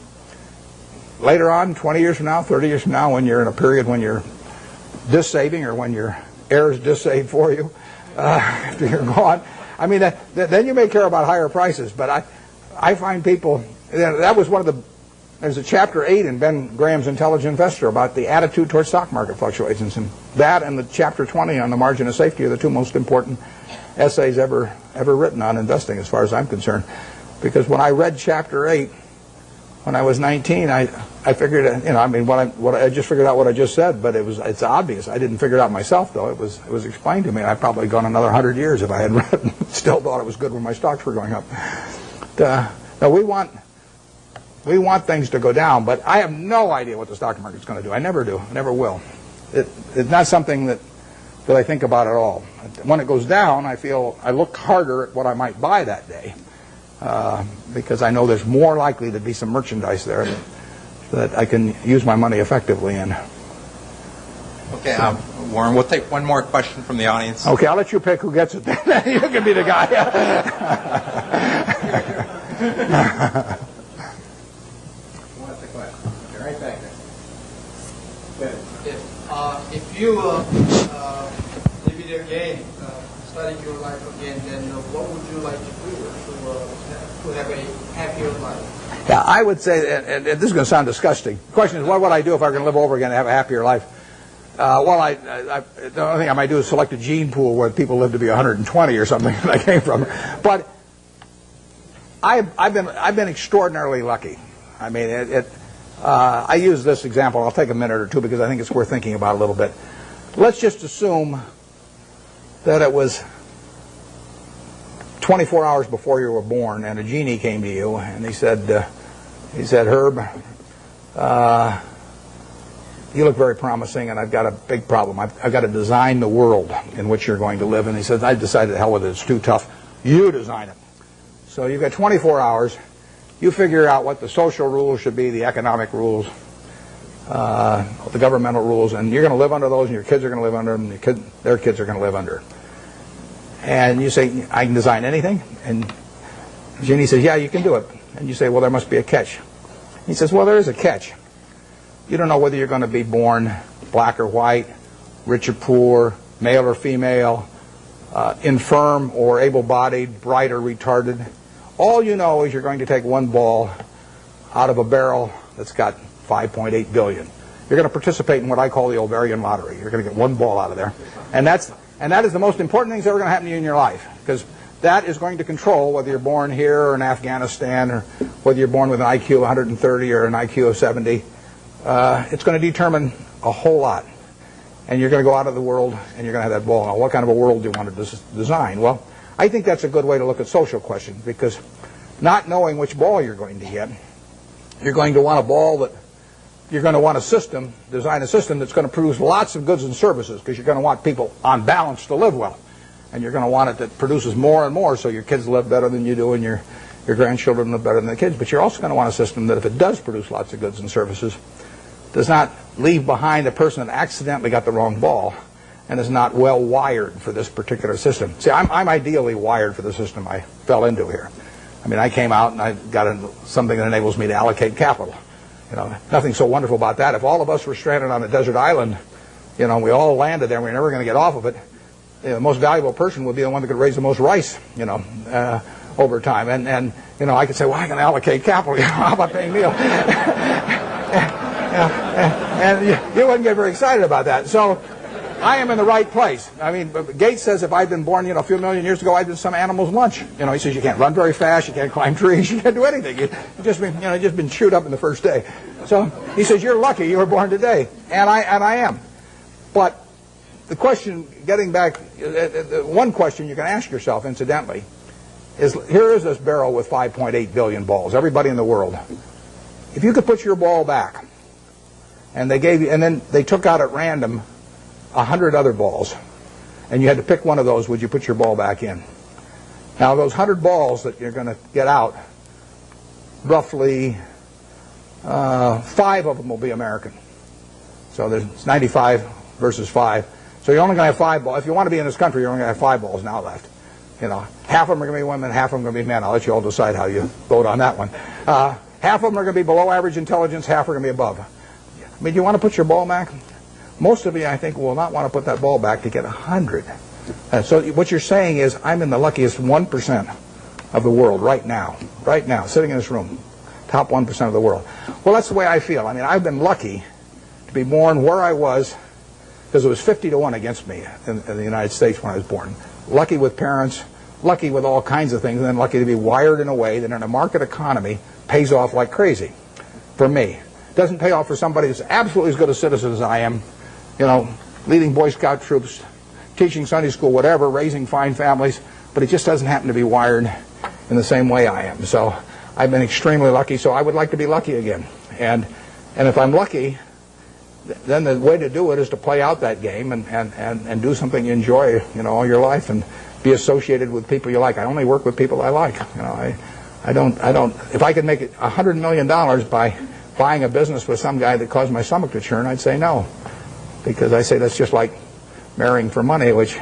later on, 20 years from now, 30 years from now, when you're in a period when you're dis-saving or when your heirs dis-save for you after you're gone, I mean, then you may care about higher prices. But I find people, that was one of the, there's a chapter 8 in Ben Graham's Intelligent Investor about the attitude towards stock market fluctuations. And that and the chapter 20 on the margin of safety are the two most important essays ever written on investing as far as I'm concerned. Because when I read chapter 8, when I was 19, I figured, I just figured out what I just said, but it's obvious. I didn't figure it out myself, though. It was explained to me. I'd probably gone another 100 years if I had read and still thought it was good when my stocks were going up. No, we want things to go down, but I have no idea what the stock market's going to do. I never do. I never will. It's not something that I think about at all. When it goes down, I look harder at what I might buy that day. Because I know there's more likely to be some merchandise there that I can use my money effectively in. Okay, Warren, we'll take one more question from the audience. Okay, I'll let you pick who gets it. You can be the guy. Right back there. If you live it again, study your life again, then what would you like to do to have a happier life? Yeah, I would say, and this is going to sound disgusting. The question is, what would I do if I were going to live over again and have a happier life? The only thing I might do is select a gene pool where people live to be 120 or something that I came from. But I've been extraordinarily lucky. I mean, I use this example. I'll take a minute or two because I think it's worth thinking about a little bit. Let's just assume that it was 24 hours before you were born, and a genie came to you, and he said, Herb, you look very promising, and I've got a big problem. I've got to design the world in which you're going to live. And he said, I've decided, the hell with it, it's too tough. You design it. So you've got 24 hours. You figure out what the social rules should be, the economic rules, the governmental rules, and you're going to live under those, and your kids are going to live under them, and their kids are going to live under. And you say, I can design anything? And Genie says, yeah, you can do it. And you say, well, there must be a catch. He says, well, there is a catch. You don't know whether you're going to be born black or white, rich or poor, male or female, infirm or able-bodied, bright or retarded. All you know is you're going to take one ball out of a barrel that's got 5.8 billion. You're going to participate in what I call the ovarian lottery. You're going to get one ball out of there. And that is the most important thing that's ever going to happen to you in your life, because that is going to control whether you're born here or in Afghanistan, or whether you're born with an IQ of 130 or an IQ of 70. It's going to determine a whole lot. And you're going to go out of the world and you're going to have that ball. Now, what kind of a world do you want to design? Well, I think that's a good way to look at social questions, because not knowing which ball you're going to get, you're going to want a ball that you're going to want design a system that's going to produce lots of goods and services, because you're going to want people on balance to live well. And you're going to want it that produces more and more, so your kids live better than you do and your grandchildren live better than the kids. But you're also going to want a system that, if it does produce lots of goods and services, does not leave behind a person that accidentally got the wrong ball and is not well wired for this particular system. See, I'm ideally wired for the system I fell into here. I mean, I came out and I got something that enables me to allocate capital. You know, nothing so wonderful about that. If all of us were stranded on a desert island, you know, we all landed there and we're never going to get off of it, the most valuable person would be the one that could raise the most rice, you know, over time. And you know, I could say, well, I can allocate capital. You know, how about paying Neil? And you wouldn't get very excited about that. So I am in the right place. I mean, Gates says if I'd been born, you know, a few million years ago, I'd been some animal's lunch. You know, he says you can't run very fast, you can't climb trees, you can't do anything. You've just been chewed up in the first day. So he says you're lucky you were born today, and I am. But the question, getting back, one question you can ask yourself, incidentally, is here is this barrel with 5.8 billion balls. Everybody in the world. If you could put your ball back, and then they took out at random 100 other balls, and you had to pick one of those, would you put your ball back in? Now, those 100 balls that you're going to get out, roughly 5 of them will be American. So there's 95 versus 5. So you're only going to have 5 balls. If you want to be in this country, you're only going to have 5 balls now left. You know, half of them are going to be women, half of them are going to be men. I'll let you all decide how you vote on that one. Half of them are going to be below average intelligence, half are going to be above. I mean, do you want to put your ball back? Most of you, I think, will not want to put that ball back to get 100. So what you're saying is, I'm in the luckiest 1% of the world right now, sitting in this room, top 1% of the world. Well, that's the way I feel. I mean, I've been lucky to be born where I was, because it was 50-1 against me in the United States when I was born. Lucky with parents, lucky with all kinds of things, and then lucky to be wired in a way that in a market economy pays off like crazy for me. Doesn't pay off for somebody who's absolutely as good a citizen as I am, you know, leading Boy Scout troops, teaching Sunday school, whatever, raising fine families, but it just doesn't happen to be wired in the same way I am. So I've been extremely lucky, so I would like to be lucky again. And if I'm lucky, then the way to do it is to play out that game and do something you enjoy, you know, all your life, and be associated with people you like. I only work with people I like. You know, I don't. If I could make it $100 million by buying a business with some guy that caused my stomach to churn, I'd say no, because I say that's just like marrying for money, which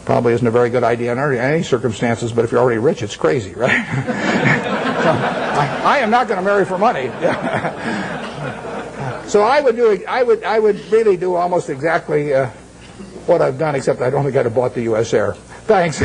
probably isn't a very good idea in any circumstances. But if you're already rich, it's crazy, right? So I am not going to marry for money. So I would really do almost exactly what I've done, except I don't think I'd have bought the U.S. Air. Thanks.